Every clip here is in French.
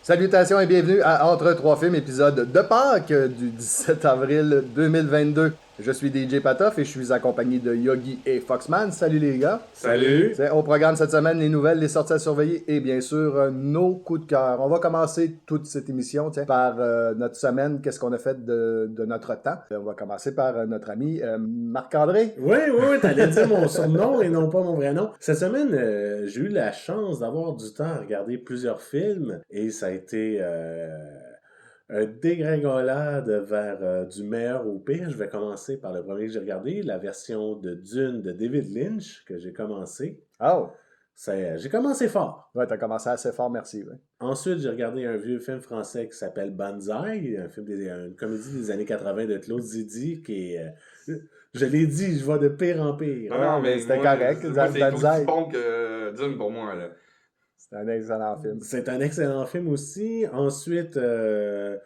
Salutations et bienvenue à Entre trois films, épisode de Pâques du 17 avril 2022. Je suis DJ Patoff et je suis accompagné de Yogi et Foxman. Salut les gars. Salut! C'est au programme cette semaine, les nouvelles, les sorties à surveiller et bien sûr nos coups de cœur. On va commencer toute cette émission par notre semaine, qu'est-ce qu'on a fait de notre temps. On va commencer par notre ami Marc-André. Oui, t'allais dire mon surnom et non pas mon vrai nom. Cette semaine, j'ai eu la chance d'avoir du temps à regarder plusieurs films et ça a été un dégringolade vers du meilleur au pire. Je vais commencer par le premier que j'ai regardé, la version de Dune de David Lynch que j'ai commencé. Oh! J'ai commencé fort. Ouais, t'as commencé assez fort, merci. Ouais. Ensuite, j'ai regardé un vieux film français qui s'appelle Banzai, une comédie des années 80 de Claude Zidi qui est... je l'ai dit, je vais de pire en pire. Non, mais c'était correct. C'est aussi bon que Dune pour moi. Là. C'est un excellent film. C'est un excellent film aussi. Ensuite, je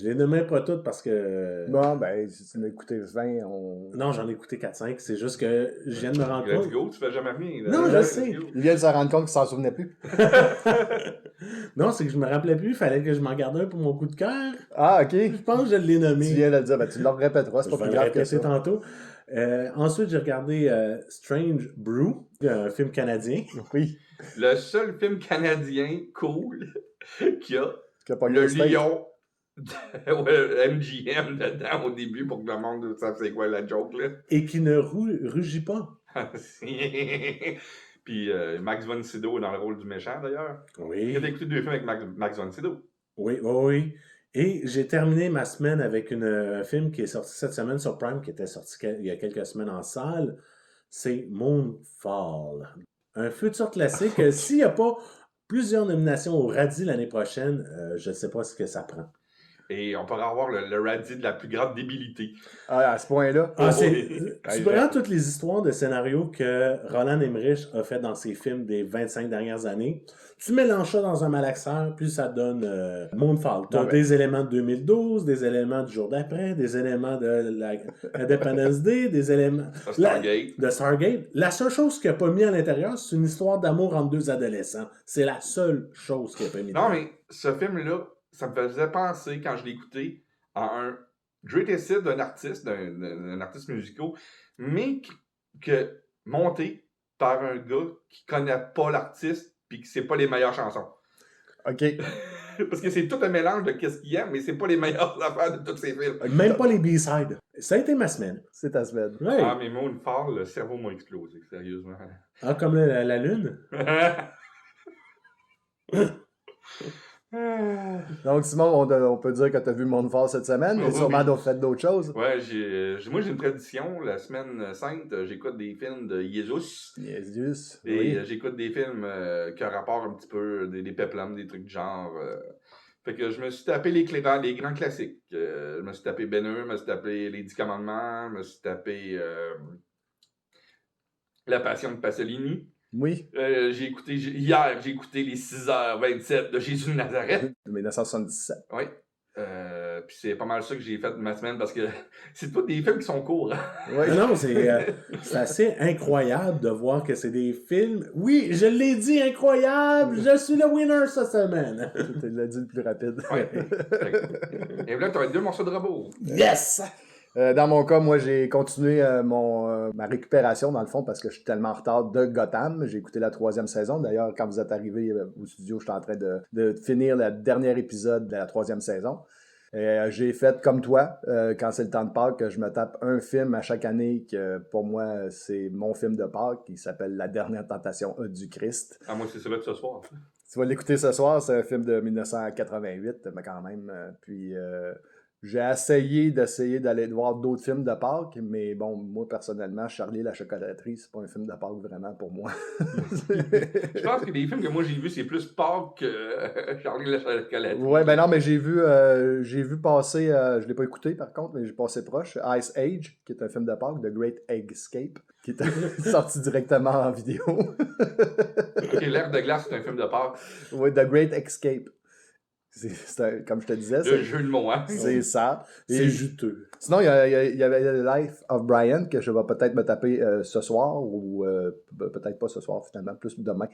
les nommais pas toutes parce que... Bon, ben, si tu en as écouté 20, Non, j'en ai écouté 4-5. C'est juste que je viens de me rendre Let's compte... go, tu fais jamais rien. Là. Non, je sais. Il vient de se rendre compte qu'il s'en souvenait plus. Non, c'est que je me rappelais plus. Il fallait que je m'en garde un pour mon coup de cœur. Ah, ok. Je pense que je l'ai nommé. Tu viens de le dire, ben, tu le répéteras, c'est Je pas vais plus le grave que ça. répéter tantôt. Ensuite, j'ai regardé Strange Brew, un film canadien. Oui. Le seul film canadien cool qu'il y a, Qui a pas le eu steak. lion de MGM dedans au début pour que le monde sache c'est quoi la joke. Là. Et qui ne rugit pas. Puis Max von Sydow est dans le rôle du méchant d'ailleurs. Oui. J'ai écouté 2 films avec Max von Sydow. Oui. Et j'ai terminé ma semaine avec un film qui est sorti cette semaine sur Prime, qui était sorti il y a quelques semaines en salle. C'est Moonfall. Un futur classique. S'il n'y a pas plusieurs nominations au Radis l'année prochaine, je ne sais pas ce que ça prend. Et on pourra avoir le radis de la plus grande débilité. Ah, à ce point-là. Tu prends toutes les histoires de scénarios que Roland Emmerich a fait dans ses films des 25 dernières années. Tu mélanges ça dans un malaxeur, puis ça donne Moonfall. Tu as des éléments de 2012, des éléments du jour d'après, des éléments de Independence Day, des éléments de Stargate. La seule chose qu'il n'a pas mis à l'intérieur, c'est une histoire d'amour entre deux adolescents. C'est la seule chose qu'il n'a pas mis. Non, mais ce film-là, ça me faisait penser, quand je l'écoutais, à un greatest hit d'un artiste musical, mais que monté par un gars qui connaît pas l'artiste puis qui sait pas les meilleures chansons. OK. Parce que c'est tout un mélange de qu'est-ce qu'il aime, mais c'est pas les meilleures affaires de tous ces films. Même pas les B-sides. Ça a été ma semaine. C'est ta semaine. Ouais. Ah, mais Moonfall, le cerveau m'a explosé, sérieusement. Ah, comme la Lune? Donc, Simon, on peut dire que tu as vu Moonfall cette semaine, mais sûrement d'autres choses. Ouais, moi j'ai une tradition. La semaine sainte, j'écoute des films de Jésus. Jésus. Et Oui. j'écoute des films qui ont rapport un petit peu, des péplums, des trucs du genre. Fait que je me suis tapé les grands classiques. Je me suis tapé Ben Hur, je me suis tapé Les 10 Commandements, je me suis tapé La Passion de Pasolini. Oui. Hier, j'ai écouté les 6h27 de Jésus de Nazareth. De 1977. Oui. Puis c'est pas mal ça que j'ai fait de ma semaine parce que c'est pas des films qui sont courts. Hein? Oui. Non, c'est assez incroyable de voir que c'est des films. Oui, je l'ai dit, incroyable! Je suis le winner cette semaine! Tu l'as dit le plus rapide. Oui. Et là, tu as 2 morceaux de robot. Yes! Dans mon cas, moi, j'ai continué ma récupération, dans le fond, parce que je suis tellement en retard de Gotham. J'ai écouté la 3e saison. D'ailleurs, quand vous êtes arrivé au studio, j'étais en train de finir le dernier épisode de la 3e saison. J'ai fait comme toi, quand c'est le temps de Pâques, que je me tape un film à chaque année que, pour moi, c'est mon film de Pâques, qui s'appelle La dernière tentation du Christ. Ah, moi, c'est celui de ce soir. Tu vas l'écouter ce soir, c'est un film de 1988, mais quand même. Puis... j'ai essayé d'aller voir d'autres films de Pâques, mais bon, moi, personnellement, Charlie et la chocolaterie, c'est pas un film de Pâques vraiment pour moi. Je pense que les films que moi j'ai vus, c'est plus Pâques que Charlie et la chocolaterie. Ouais, ben non, mais j'ai vu passer, je l'ai pas écouté par contre, mais j'ai passé proche, Ice Age, qui est un film de Pâques, The Great Escape, qui est sorti directement en vidéo. Ok, L'Ère de glace, c'est un film de Pâques. Ouais, The Great Escape. Comme je te disais, Le jeu de mots, hein? c'est ça. C'est juteux. Sinon, il y avait Life of Brian que je vais peut-être me taper ce soir ou peut-être pas ce soir finalement, plus demain.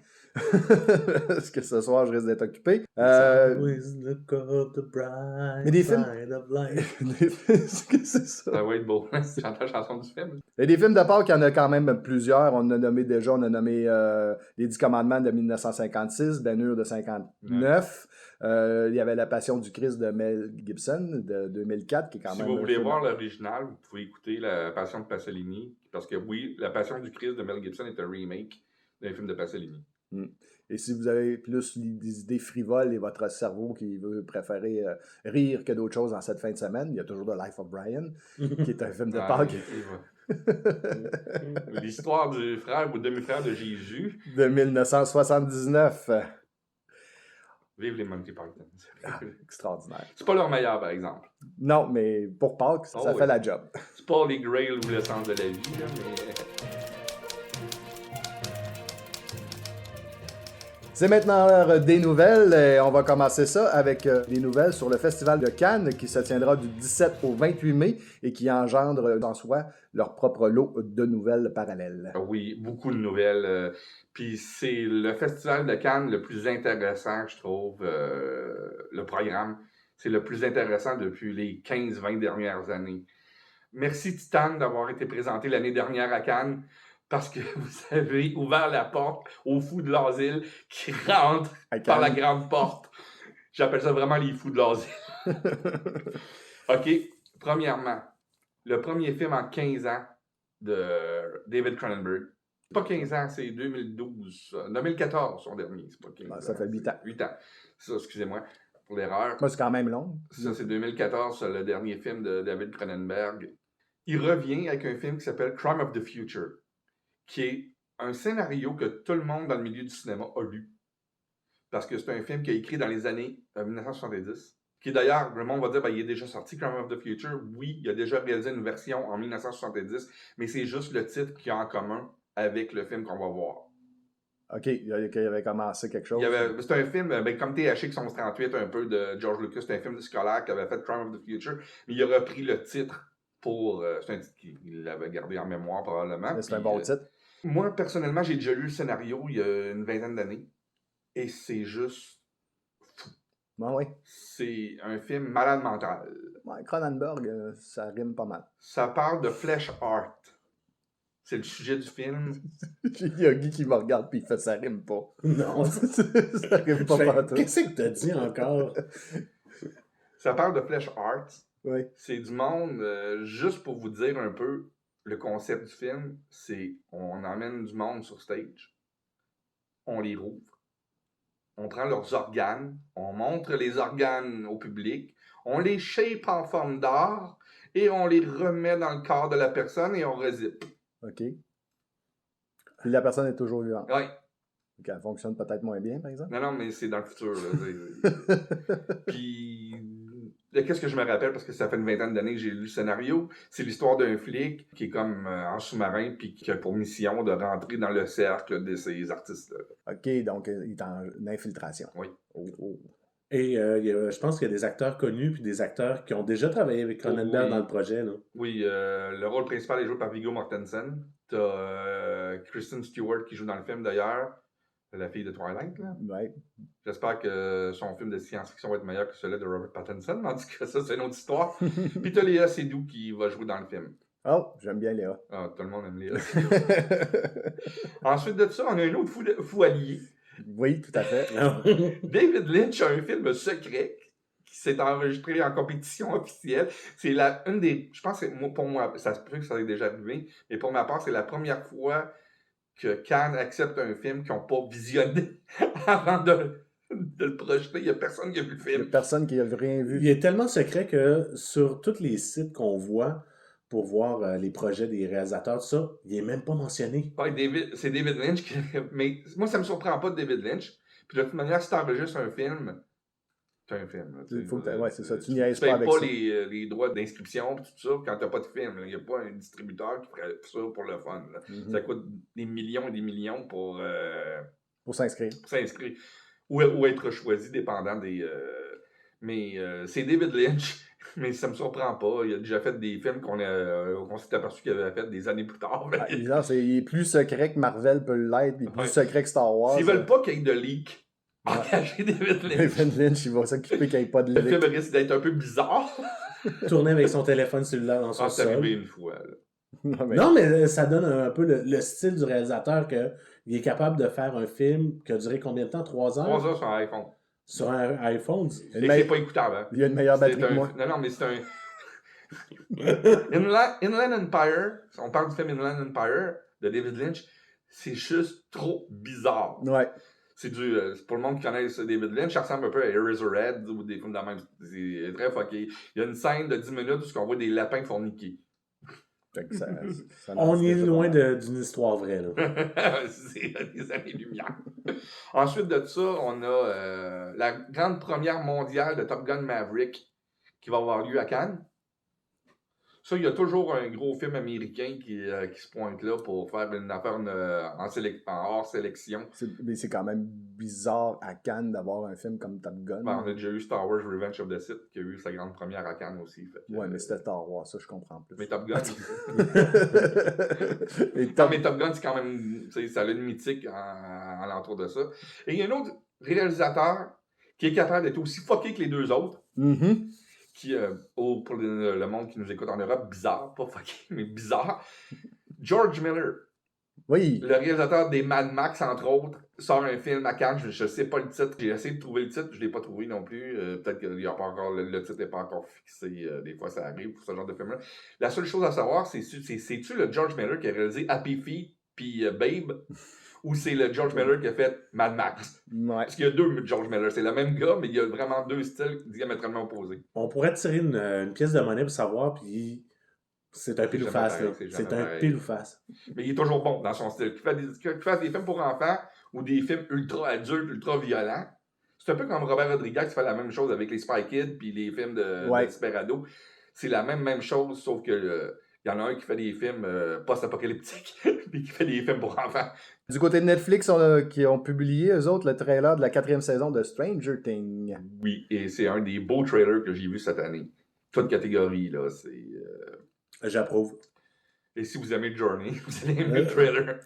Parce que ce soir, je risque d'être occupé. Mais des films... Qu'est-ce que c'est ça? Ça va être beau. J'entends la chanson du film. Et des films de Pâques, il y en a quand même plusieurs. On a nommé Les 10 Commandements de 1956, Ben Hur de 59. Il y avait La Passion du Christ de Mel Gibson de 2004, qui est quand Si même... vous voulez voir l'original, vous pouvez écouter La Passion de Pasolini. Parce que oui, La Passion du Christ de Mel Gibson est un remake d'un film de Pasolini. Et si vous avez plus des idées frivoles et votre cerveau qui veut préférer rire que d'autres choses dans cette fin de semaine, il y a toujours The Life of Brian, qui est un film de Pâques. L'histoire du frère ou demi-frère de Jésus. De 1979. Vive les Monty Python. Extraordinaire. C'est pas leur meilleur, par exemple. Non, mais pour Pâques, ça fait la job. C'est pas les Grail ou le sens de la vie, là, mais... C'est maintenant l'heure des nouvelles et on va commencer ça avec des nouvelles sur le Festival de Cannes qui se tiendra du 17 au 28 mai et qui engendre en soi leur propre lot de nouvelles parallèles. Oui, beaucoup de nouvelles. Puis c'est le Festival de Cannes le plus intéressant, je trouve, le programme. C'est le plus intéressant depuis les 15-20 dernières années. Merci Titan d'avoir été présenté l'année dernière à Cannes. Parce que vous avez ouvert la porte aux fous de l'asile qui rentrent par la grande porte. J'appelle ça vraiment les fous de l'asile. OK. Premièrement, le premier film en 15 ans de David Cronenberg. Pas 15 ans, c'est 2012. 2014, son dernier. C'est pas 15 ans. Ça fait 8 ans. 8 ans. Ça, excusez-moi pour l'erreur. Moi, c'est quand même long. Ça, c'est 2014, le dernier film de David Cronenberg. Il revient avec un film qui s'appelle Crime of the Future, qui est un scénario que tout le monde dans le milieu du cinéma a lu. Parce que c'est un film qu'il a écrit dans les années 1970. Qui d'ailleurs, le monde va dire, il est déjà sorti, Crime of the Future. Oui, il a déjà réalisé une version en 1970, mais c'est juste le titre qu'il a en commun avec le film qu'on va voir. OK, il avait commencé quelque chose. C'est un film, comme THX 1138, un peu de George Lucas, c'est un film scolaire qui avait fait Crime of the Future, mais il a repris le titre pour... c'est un titre qu'il avait gardé en mémoire probablement. Mais c'est un bon titre. Moi, personnellement, j'ai déjà lu le scénario il y a une vingtaine d'années. Et c'est juste fou. Ben oui. C'est un film malade mental. Ouais, Cronenberg, ça rime pas mal. Ça parle de flesh art. C'est le sujet du film. Il y a Guy qui me regarde et il fait ça rime pas. Non. Ça rime pas partout. Qu'est-ce que t'as dit encore? Ça parle de flesh art. Oui. C'est du monde, juste pour vous dire un peu, le concept du film, c'est on emmène du monde sur stage, on les rouvre, on prend leurs organes, on montre les organes au public, on les shape en forme d'art et on les remet dans le corps de la personne et on rezippe. OK. Puis la personne est toujours vivante. Oui. Donc elle fonctionne peut-être moins bien, par exemple. Non, mais c'est dans le futur. Puis... Qu'est-ce que je me rappelle, parce que ça fait une vingtaine d'années que j'ai lu le scénario, c'est l'histoire d'un flic qui est comme en sous-marin puis qui a pour mission de rentrer dans le cercle de ces artistes-là. OK, donc il est en infiltration. Oui. Oh. Et je pense qu'il y a des acteurs connus puis des acteurs qui ont déjà travaillé avec Cronenberg dans le projet. Là. Oui, le rôle principal est joué par Viggo Mortensen. T'as Kristen Stewart qui joue dans le film d'ailleurs. La fille de Twilight, là. Ouais. J'espère que son film de science-fiction va être meilleur que celui de Robert Pattinson, tandis que ça, c'est une autre histoire. Puis t'as Léa Seydoux qui va jouer dans le film. Oh, j'aime bien Léa. Ah, tout le monde aime Léa Seydoux. Ensuite de ça, on a un autre fou allié. Oui, tout à fait. David Lynch a un film secret qui s'est enregistré en compétition officielle. C'est une des... Je pense que pour moi, ça se peut que ça ait déjà arrivé, mais pour ma part, c'est la première fois que Cannes accepte un film qu'ils n'ont pas visionné avant de le projeter. Il n'y a personne qui a vu le film. Il n'y a personne qui n'a rien vu. Il est tellement secret que sur tous les sites qu'on voit pour voir les projets des réalisateurs, tout ça, il n'est même pas mentionné. Ouais, c'est David Lynch. Mais moi, ça ne me surprend pas de David Lynch. Puis de toute manière, si tu enregistres un film, c'est un film. Ouais, c'est ça. Tu niaises pas avec ça. ça. Tu ne payes pas les droits d'inscription et tout ça quand tu n'as pas de film. Il n'y a pas un distributeur qui ferait ça pour le fun. Ça coûte des millions et des millions pour s'inscrire. Ou être choisi dépendant des Mais c'est David Lynch. Mais ça me surprend pas. Il a déjà fait des films qu'on s'est aperçu qu'il avait fait des années plus tard. Ah, bizarre, il est plus secret que Marvel peut l'être, il est plus secret que Star Wars. S'ils veulent pas qu'il y ait de leak, engagez David Lynch. David Lynch, il va s'occuper qu'il n'y ait pas de leak. Le film risque d'être un peu bizarre. Tourner avec son téléphone cellulaire dans son c'est sol. arrivé une fois. Là. Non, mais ça donne un peu le style du réalisateur qu'il est capable de faire un film qui a duré combien de temps? 3 heures? 3 heures sur un iPhone. Sur un iPhone? Et c'est pas écoutable. Hein? Il y a une meilleure batterie que moi. Non, mais c'est un... Inland Empire, on parle du film Inland Empire de David Lynch, c'est juste trop bizarre. Ouais. C'est pour le monde qui connaît David Lynch, ça ressemble un peu à Eraserhead ou des films de même. C'est très fucké. Il y a une scène de 10 minutes où on voit des lapins forniquer. On est loin d'une histoire vraie. Là. C'est des années-lumière. Ensuite de ça, on a la grande première mondiale de Top Gun Maverick qui va avoir lieu à Cannes. Ça, il y a toujours un gros film américain qui se pointe là pour faire une affaire en hors sélection. Mais c'est quand même bizarre à Cannes d'avoir un film comme Top Gun. Ben, on a déjà eu Star Wars Revenge of the Sith qui a eu sa grande première à Cannes aussi. Ouais, mais c'était Star Wars, ça je comprends plus. Mais Top Gun. Mais Top Gun, c'est quand même. Ça a une mythique en l'entour de ça. Et il y a un autre réalisateur qui est capable d'être aussi fucké que les deux autres. Mm-hmm. Qui, pour le monde qui nous écoute en Europe, bizarre, pas fucké, mais bizarre. George Miller. Oui. Le réalisateur des Mad Max, entre autres, sort un film à Cannes. Je sais pas le titre. J'ai essayé de trouver le titre, je l'ai pas trouvé non plus. Peut-être que le titre n'est pas encore fixé. Des fois, ça arrive pour ce genre de film-là. La seule chose à savoir, c'est-tu le George Miller qui a réalisé Happy Feet puis Babe? Ou c'est le George Miller qui a fait Mad Max? Ouais. Parce qu'il y a deux George Miller. C'est le même gars, mais il y a vraiment deux styles diamétralement opposés. On pourrait tirer une pièce de monnaie pour savoir, puis c'est un pile ou face. C'est un pile ou face. Mais il est toujours bon dans son style. Qu'il fasse des films pour enfants ou des films ultra adultes, ultra violents. C'est un peu comme Robert Rodriguez qui fait la même chose avec les Spy Kids puis les films de Desperado. C'est la même chose, sauf que... il y en a un qui fait des films post-apocalyptiques puis qui fait des films pour enfants. Du côté de Netflix, qui ont publié, eux autres, le trailer de la 4e saison de Stranger Things. Oui, et c'est un des beaux trailers que j'ai vu cette année. Toute catégorie, là, c'est... J'approuve. Et si vous aimez Journey, vous allez aimer le trailer.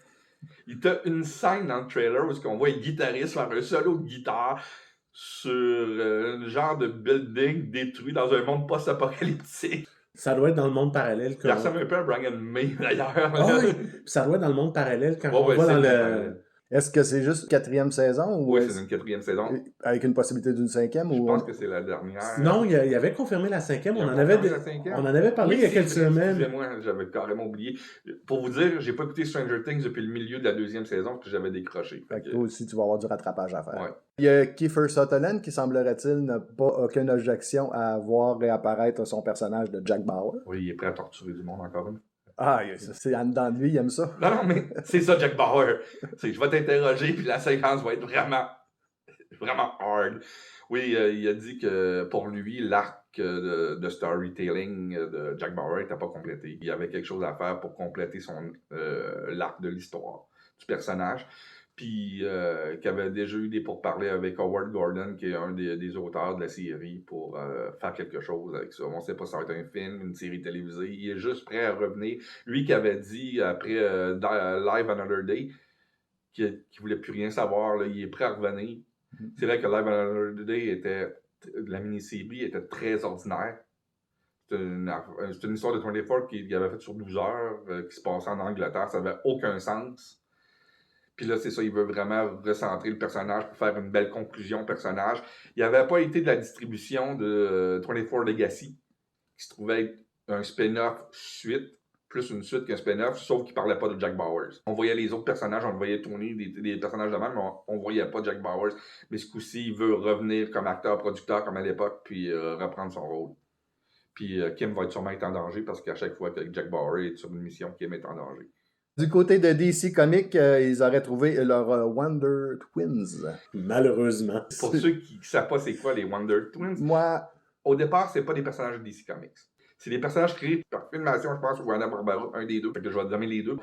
Il y a une scène dans le trailer où on voit un guitariste faire un solo de guitare sur un genre de building détruit dans un monde post-apocalyptique. Ça doit être dans le monde parallèle. Il ressemble un peu à Brian May, d'ailleurs. Oh, oui. Ça doit être dans le monde parallèle quand on va dans le... Est-ce que c'est juste 4e saison? Oui, c'est une 4e saison. Avec une possibilité d'une 5e? Je pense que c'est la dernière. Non, il avait confirmé la 5e. On en avait parlé il y a quelques semaines. Excusez-moi, j'avais carrément oublié. Pour vous dire, j'ai pas écouté Stranger Things depuis le milieu de la 2e saison parce que j'avais décroché. Fait que toi aussi, tu vas avoir du rattrapage à faire. Ouais. Il y a Kiefer Sutherland qui, semblerait-il, n'a pas aucune objection à voir réapparaître son personnage de Jack Bauer. Oui, il est prêt à torturer du monde encore une fois. Ah, c'est en dedans de lui, il aime ça. Non, mais c'est ça, Jack Bauer. Je vais t'interroger, puis la séquence va être vraiment hard. Oui, il a dit que pour lui, l'arc de storytelling de Jack Bauer n'était pas complété. Il y avait quelque chose à faire pour compléter l'arc de l'histoire du personnage. Puis qu'il avait déjà eu des pourparlers avec Howard Gordon, qui est un des auteurs de la série, pour faire quelque chose avec ça. On ne sait pas si ça va être un film, une série télévisée. Il est juste prêt à revenir. Lui qui avait dit, après Live Another Day, qu'il ne voulait plus rien savoir, là, il est prêt à revenir. C'est vrai que Live Another Day la mini-série était très ordinaire. C'est une histoire de 24 qu'il avait faite sur 12 heures, qui se passait en Angleterre. Ça n'avait aucun sens. Puis là, c'est ça, il veut vraiment recentrer le personnage pour faire une belle conclusion au personnage. Il n'avait pas été de la distribution de 24 Legacy, qui se trouvait être un spin-off suite, plus une suite qu'un spin-off, sauf qu'il ne parlait pas de Jack Bowers. On voyait les autres personnages, on voyait tourner des personnages de même, mais on ne voyait pas Jack Bowers. Mais ce coup-ci, il veut revenir comme acteur-producteur, comme à l'époque, puis reprendre son rôle. Puis Kim va sûrement être en danger, parce qu'à chaque fois que Jack Bauer est sur une mission, Kim est en danger. Du côté de DC Comics, ils auraient trouvé leur Wonder Twins. Malheureusement. Pour ceux qui ne savent pas c'est quoi les Wonder Twins, au départ, c'est pas des personnages de DC Comics. C'est des personnages créés par Filmation, je pense, ou Hanna-Barbera, un des deux, fait que je vais nommer les deux.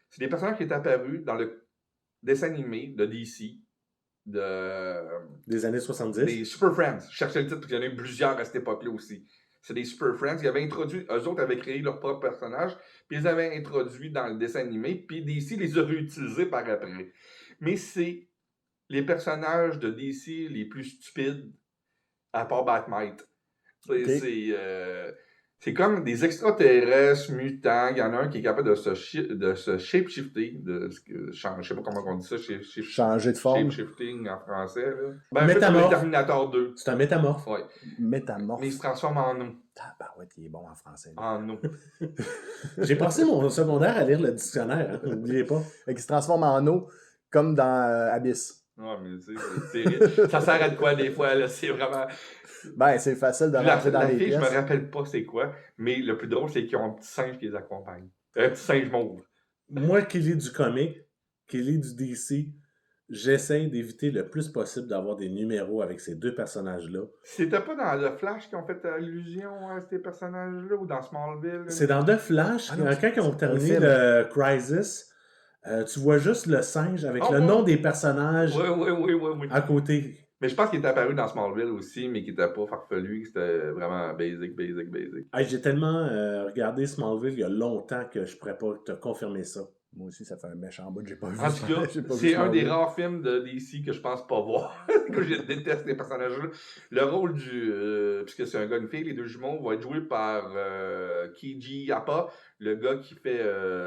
C'est des personnages qui étaient apparus dans le dessin animé de DC Des années 70. Des Super Friends. Je cherchais le titre, parce qu'il y en a eu plusieurs à cette époque-là aussi. C'est des Super Friends. Ils avaient introduit, eux autres avaient créé leur propre personnage, puis ils avaient introduit dans le dessin animé, puis DC les a réutilisés par après. Mais c'est les personnages de DC les plus stupides, à part Batmite. C'est comme des extraterrestres mutants. Il y en a un qui est capable de se shape-shifter. Je sais pas comment on dit ça. Changer de forme. Shape-shifting en français. Là. Métamorphe. Terminator 2. C'est un métamorphe. Ouais. Métamorphe. Mais il se transforme en eau. Ah, ouais, il est bon en français. En eau. J'ai passé mon secondaire à lire le dictionnaire. N'oubliez pas. Et qui se transforme en eau, comme dans Abyss. Ouais, mais tu sais, ça sert à de quoi des fois, là, c'est vraiment... Ben, c'est facile de rentrer dans les pièces. Je me rappelle pas c'est quoi, mais le plus drôle, c'est qu'ils ont un petit singe qui les accompagne. Un petit singe mauve. Moi qui lis du comic, qui lis du DC, j'essaie d'éviter le plus possible d'avoir des numéros avec ces deux personnages-là. C'était pas dans The Flash qu'ils ont fait allusion à ces personnages-là, ou dans Smallville? C'est dans The Flash, quand ils ont terminé le Crisis... tu vois juste le singe avec le nom des personnages à côté. Mais je pense qu'il est apparu dans Smallville aussi, mais qui n'était pas farfelu, c'était vraiment basic. Hey, j'ai tellement regardé Smallville il y a longtemps que je pourrais pas te confirmer ça. Moi aussi, ça fait un méchant bout, j'ai pas vu. En tout cas, c'est un des rares films de DC que je pense pas voir. Que je déteste les personnages-là. Le rôle puisque c'est un gars et une fille, les deux jumeaux, va être joué par Kiji Appa, le gars qui fait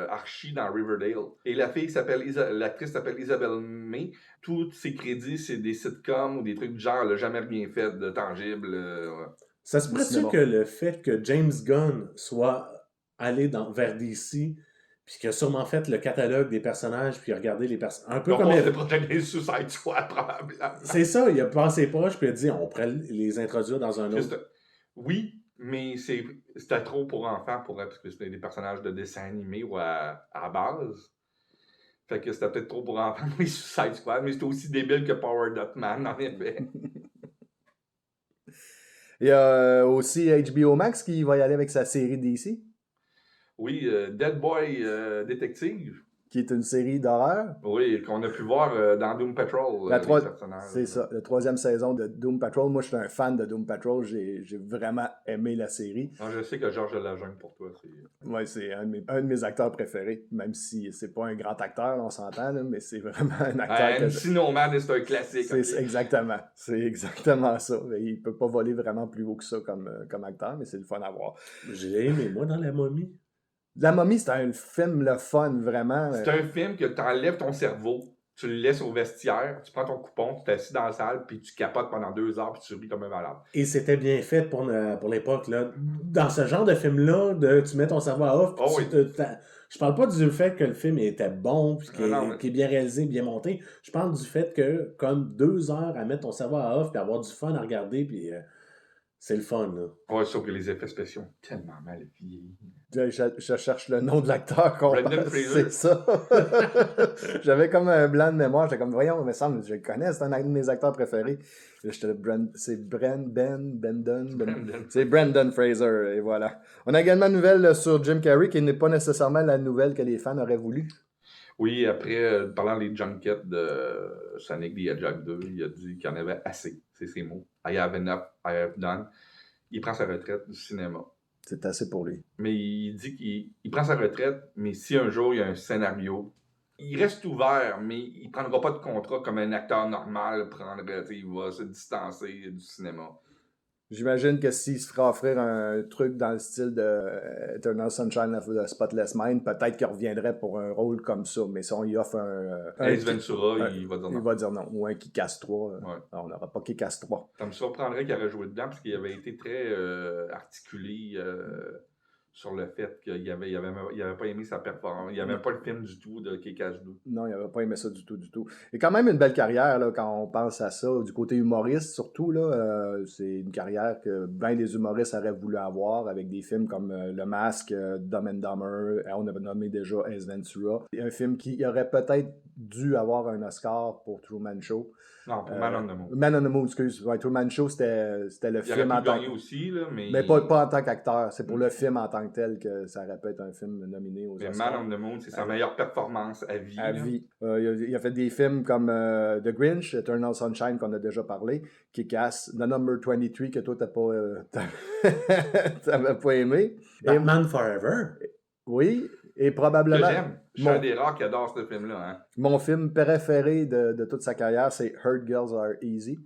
Archie dans Riverdale. Et l'actrice s'appelle Isabelle May. Tous ses crédits, c'est des sitcoms ou des trucs du genre, elle n'a jamais rien fait de tangible. Ouais. Ça se pourrait-tu que le fait que James Gunn soit allé vers DC... puis qu'il a sûrement fait le catalogue des personnages, puis regardé les personnages. Un peu comme le projet des Suicide Squad, probablement. C'est ça, il a pensé proche, puis il a dit on pourrait les introduire dans un autre. Oui, mais c'était trop pour enfants, parce que c'était des personnages de dessin animé ou à base. Fait que c'était peut-être trop pour enfants, les Suicide Squad, mais c'était aussi débile que Power Man, en effet. Il y a aussi HBO Max qui va y aller avec sa série DC. Oui, Dead Boy Detective. Qui est une série d'horreur. Oui, qu'on a pu voir dans Doom Patrol. C'est ça, la 3e saison de Doom Patrol. Moi, je suis un fan de Doom Patrol. J'ai vraiment aimé la série. Ah, je sais que Georges Lajeune, pour toi, Oui, c'est un de mes acteurs préférés. Même si c'est pas un grand acteur, on s'entend, là, mais c'est vraiment un acteur. Snowman, c'est un classique. Exactement. C'est exactement ça. Il peut pas voler vraiment plus haut que ça comme acteur, mais c'est le fun à voir. J'ai aimé, moi, dans La Momie. La Momie, c'est un film le fun, vraiment. C'est un film que tu enlèves ton cerveau, tu le laisses au vestiaire, tu prends ton coupon, tu t'assis dans la salle, puis tu capotes pendant 2 heures, puis tu ris comme un malade. Et c'était bien fait pour l'époque. Là. Dans ce genre de film-là, tu mets ton cerveau à off, je parle pas du fait que le film était bon, puis qu'il est bien réalisé, bien monté. Je parle du fait que, comme 2 heures à mettre ton cerveau à off, puis avoir du fun à regarder, puis... c'est le fun, là. Ouais, sauf que les effets spéciaux ont tellement mal vieilli. Je cherche le nom de l'acteur qu'on Brendan Fraser. C'est ça. J'avais comme un blanc de mémoire. J'étais comme, voyons, il me semble, je le connais, c'est un de mes acteurs préférés. C'est c'est Brendan Fraser, et voilà. On a également une nouvelle sur Jim Carrey, qui n'est pas nécessairement la nouvelle que les fans auraient voulu. Oui, après, parlant des junkets de Sonic the Hedgehog 2, il a dit qu'il y en avait assez. C'est ses mots. I have enough, I have done. Il prend sa retraite du cinéma. C'est assez pour lui. Mais il dit qu'il prend sa retraite, mais si un jour il y a un scénario, il reste ouvert, mais il ne prendra pas de contrat comme un acteur normal prendrait. Il va se distancer du cinéma. J'imagine que s'il se ferait offrir un truc dans le style de Eternal Sunshine of the Spotless Mind, peut-être qu'il reviendrait pour un rôle comme ça. Mais si on y offre un Ace Ventura, il va dire non. Il va dire non. Ou un qui casse 3. Ouais. On n'aura pas qui casse 3. Ça me surprendrait qu'il aurait joué dedans parce qu'il avait été très articulé sur le fait qu'il avait pas aimé sa performance. Il n'avait pas le film du tout de Kick-Ass 2. Non, il n'avait pas aimé ça du tout. Et quand même une belle carrière là, quand on pense à ça, du côté humoriste surtout. Là, c'est une carrière que bien des humoristes auraient voulu avoir avec des films comme Le Masque, Dumb and Dumber, on avait nommé déjà Ace Ventura. Un film qui aurait peut-être dû avoir un Oscar pour Truman Show. Non, pour Man on the Moon. Man on the Moon, excuse. Ouais, Truman Show, c'était le film en tant que... aussi, là, mais pas en tant qu'acteur. C'est pour le film en tant tant que tel que ça aurait pu être un film nominé aux Mais Oscars. Man on the Moon, c'est sa meilleure performance à vie. À vie. Il a fait des films comme The Grinch, Eternal Sunshine, qu'on a déjà parlé, Kick-Ass, The Number 23, que toi, t'avais pas aimé. Batman Forever. Oui, et Que probablement... j'aime. Je suis un des rares qui adore ce film-là. Hein. Mon film préféré de toute sa carrière, c'est Hurt Girls Are Easy.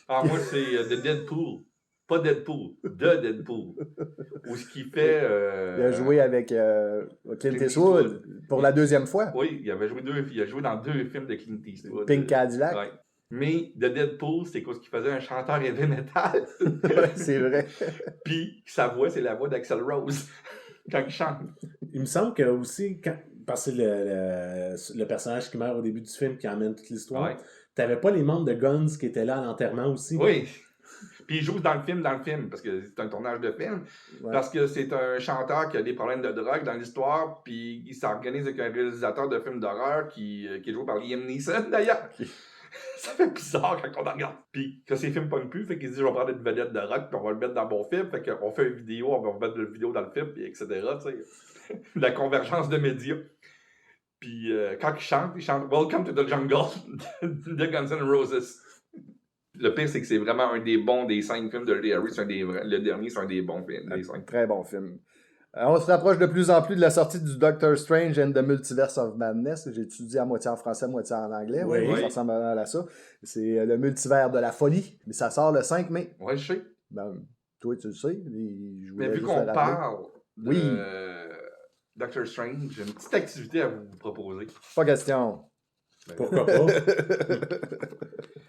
Ah, moi, c'est The Deadpool. Pas Deadpool, The Deadpool. Où ce qu'il fait... Il a joué avec Clint Eastwood pour la deuxième fois. Oui, il a joué dans 2 films de Clint Eastwood. Pink Cadillac. Ouais. Mais The Deadpool, c'est quoi ce qu'il faisait? Un chanteur heavy metal. C'est vrai. Puis sa voix, c'est la voix d'Axl Rose quand il chante. Il me semble que aussi, parce que c'est le personnage qui meurt au début du film qui emmène toute l'histoire, Ouais. t'avais pas les membres de Guns qui étaient là à l'enterrement aussi? Oui. Puis il joue dans le film, parce que c'est un tournage de film, parce que c'est un chanteur qui a des problèmes de drogue dans l'histoire, puis il s'organise avec un réalisateur de films d'horreur qui est joué par Liam Neeson, d'ailleurs. Ça fait bizarre quand on regarde. Puis que ces films pognent plus, fait qu'il se dit, je vais prendre une vedette de rock, puis on va le mettre dans mon film, fait qu'on fait une vidéo, on va mettre une vidéo dans le film, puis etc., tu sais. La convergence de médias. Puis quand il chante Welcome to the Jungle de Guns N' Roses. Le pire, c'est que c'est vraiment un des bons des 5 films de Lee Harris. Le dernier, c'est un des bons films. Des 5. Très bon film. On se rapproche de plus en plus de la sortie du Doctor Strange and the Multiverse of Madness. J'ai étudié à moitié en français, moitié en anglais. Oui. Ça ressemble à ça. C'est le multivers de la folie. Mais ça sort le 5 mai. Ouais, je sais. Ben, toi, tu le sais. Mais vu qu'on parle de Oui. Doctor Strange, j'ai une petite activité à vous proposer. Pas question. Pourquoi pas?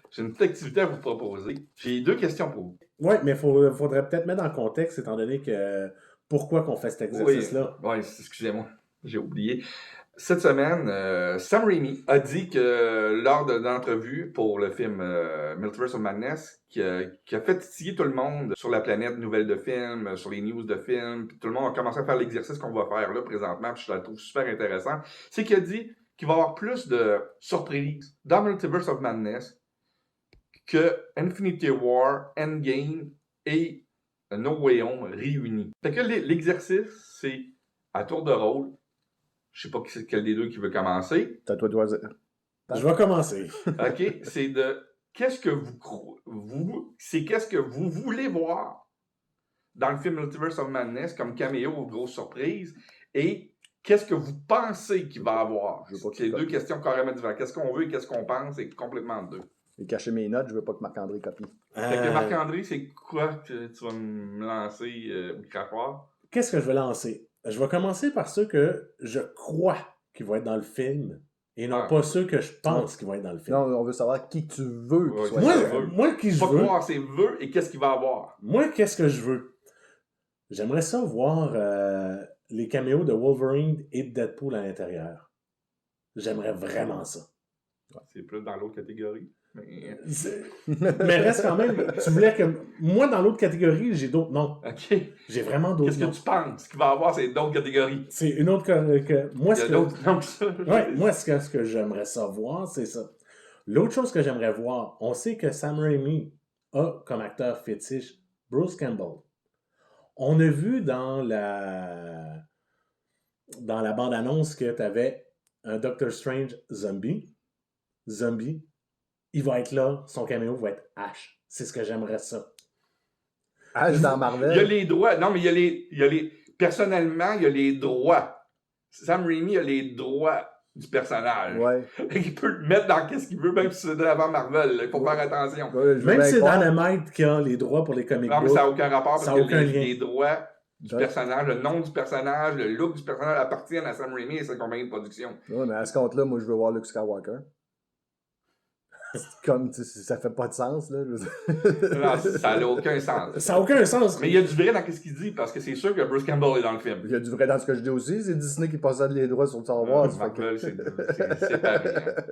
J'ai une petite activité à vous proposer. J'ai 2 questions pour vous. Oui, mais il faudrait peut-être mettre dans le contexte, étant donné que pourquoi qu'on fait cet exercice-là. Oui, excusez-moi, j'ai oublié. Cette semaine, Sam Raimi a dit que lors d'une entrevue pour le film Multiverse of Madness, qui a fait titiller tout le monde sur la planète nouvelle de films, sur les news de films, puis tout le monde a commencé à faire l'exercice qu'on va faire là présentement, puis je le trouve super intéressant, c'est qu'il a dit qu'il va y avoir plus de surprises dans Multiverse of Madness que Infinity War, Endgame et No Way Home réunis. Fait que l'exercice, c'est à tour de rôle. Je sais pas quel des deux qui veut commencer. T'as toi de Je vais commencer. OK? C'est de qu'est-ce que qu'est-ce que vous voulez voir dans le film Multiverse of Madness comme caméo ou grosse surprise et qu'est-ce que vous pensez qu'il va avoir? C'est 2 questions carrément différentes. Qu'est-ce qu'on veut et qu'est-ce qu'on pense? C'est complètement 2. J'ai caché mes notes, je veux pas que Marc-André copie. Fait que Marc-André, c'est quoi que tu vas me lancer au crachoir? Qu'est-ce que je vais lancer? Je vais commencer par ceux que je crois qu'ils vont être dans le film et non pas ceux que je pense qu'ils vont être dans le film. Non, on veut savoir qui tu veux qu'il soit. Moi, qui je Pas veux. croire, c'est veut et qu'est-ce qu'il va avoir? Moi, qu'est-ce que je veux? J'aimerais ça voir les caméos de Wolverine et de Deadpool à l'intérieur. J'aimerais vraiment ça. C'est plus dans l'autre catégorie. Mais reste quand même, tu voulais que... Moi, dans l'autre catégorie, j'ai d'autres noms. OK. J'ai vraiment d'autres Qu'est-ce que tu penses qu'il va avoir, c'est d'autres catégories? C'est une autre que... Moi, Il y a d'autres noms que ça. moi, ce que j'aimerais savoir, c'est ça. L'autre chose que j'aimerais voir, on sait que Sam Raimi a comme acteur fétiche Bruce Campbell. On a vu dans la bande-annonce que tu avais un Doctor Strange zombie. Il va être là, son caméo va être Ash. C'est ce que j'aimerais ça. Ash dans Marvel. Il y a les droits. Non, mais il y a les... Personnellement, il y a les droits. Sam Raimi a les droits du personnage. Ouais. Il peut le mettre dans qu'est-ce qu'il veut, même si c'est de l'avant Marvel. Il faut faire attention. Ouais, même si c'est Dynamite qui a les droits pour les comic books. Non, mais ça n'a aucun rapport parce ça a que aucun lien. les droits du personnage, le nom du personnage, le look du personnage appartiennent à Sam Raimi et sa compagnie de production. Ouais, mais à ce compte-là, moi, je veux voir Luke Skywalker. Comme, ça fait pas de sens, là. Non, ça n'a aucun sens. Ça n'a aucun sens. Mais il y a du vrai dans ce qu'il dit, parce que c'est sûr que Bruce Campbell est dans le film. Il y a du vrai dans ce que je dis aussi. C'est Disney qui possède les droits sur Star Wars. Marvel, c'est séparé. Hein.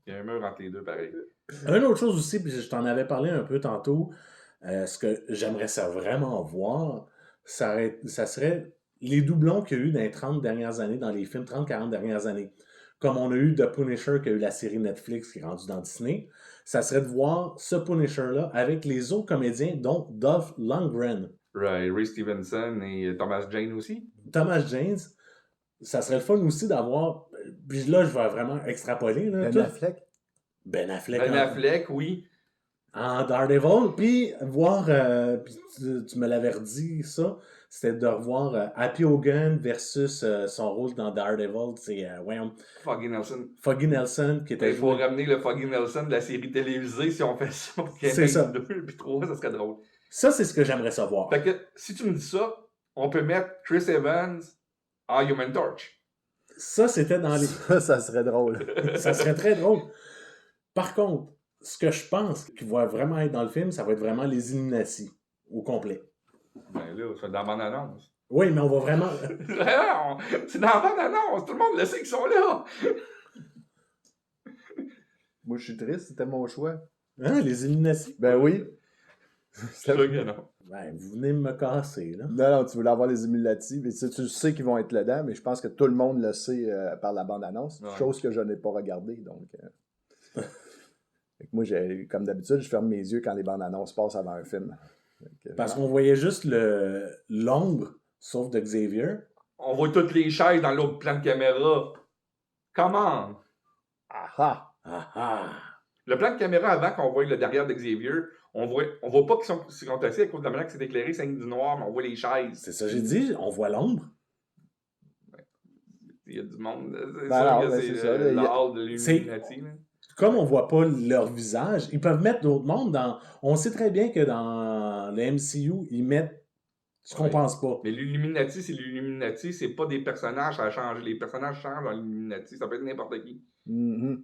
Il y a un mur entre les deux, pareil. Une autre chose aussi, puis je t'en avais parlé un peu tantôt, ce que j'aimerais ça vraiment voir, ça serait les doublons qu'il y a eu dans les 30 dernières années, dans les films 30-40 dernières années. Comme on a eu The Punisher, qui a eu la série Netflix qui est rendue dans Disney, ça serait de voir ce Punisher-là avec les autres comédiens, dont Dolph Lundgren. Ray Stevenson et Thomas Jane aussi. Thomas Jane, ça serait le fun aussi d'avoir. Puis là, je vais vraiment extrapoler. Là, Ben Affleck. Ben Affleck. Ben Affleck, oui. En Daredevil, puis voir, puis tu me l'avais redit ça, c'était de revoir Happy Hogan versus son rôle dans Daredevil, c'est Foggy Nelson. Foggy Nelson qui était Il faut ramener le Foggy Nelson de la série télévisée si on fait ça pour qu'il y ait C'est ça. 2 puis 3, ça serait drôle. Ça, c'est ce que j'aimerais savoir. Fait que si tu me dis ça, on peut mettre Chris Evans en Human Torch. Ça, c'était dans les... Ça serait drôle. Ça serait très drôle. Par contre, ce que je pense qui va vraiment être dans le film, ça va être vraiment les Illuminati au complet. Ben là, c'est dans la bande-annonce. Oui, mais on va vraiment... C'est dans la bande-annonce, tout le monde le sait qu'ils sont là. Moi, je suis triste, c'était mon choix. Hein, les Illuminati? Ben oui. C'est sûr que non. Ben, vous venez me casser, là. Non, tu voulais avoir les Illuminati, mais tu sais qu'ils vont être là-dedans, mais je pense que tout le monde le sait par la bande-annonce, Ouais. chose que je n'ai pas regardée, donc... Fait que moi, comme d'habitude, je ferme mes yeux quand les bandes-annonces passent avant un film. Parce qu'on voyait juste l'ombre, sauf de Xavier. On voit toutes les chaises dans l'autre plan de caméra. Comment? Ah Ah ah! Le plan de caméra avant qu'on voit le derrière de Xavier, on voit pas qu'ils sont assis à cause de la manière que c'est éclairé, c'est du noir, mais on voit les chaises. C'est ça, j'ai dit, on voit l'ombre. Il y a du monde. C'est Ben sûr non, que ben c'est c'est ça, le là, hall de l'Illuminati. là. Comme on voit pas leur visage, ils peuvent mettre d'autres mondes dans... On sait très bien que dans le MCU, ils mettent ce qu'on Ouais. pense pas. Mais l'Illuminati, c'est l'Illuminati, c'est pas des personnages à changer. Les personnages changent dans l'Illuminati, ça peut être n'importe qui. Mhm.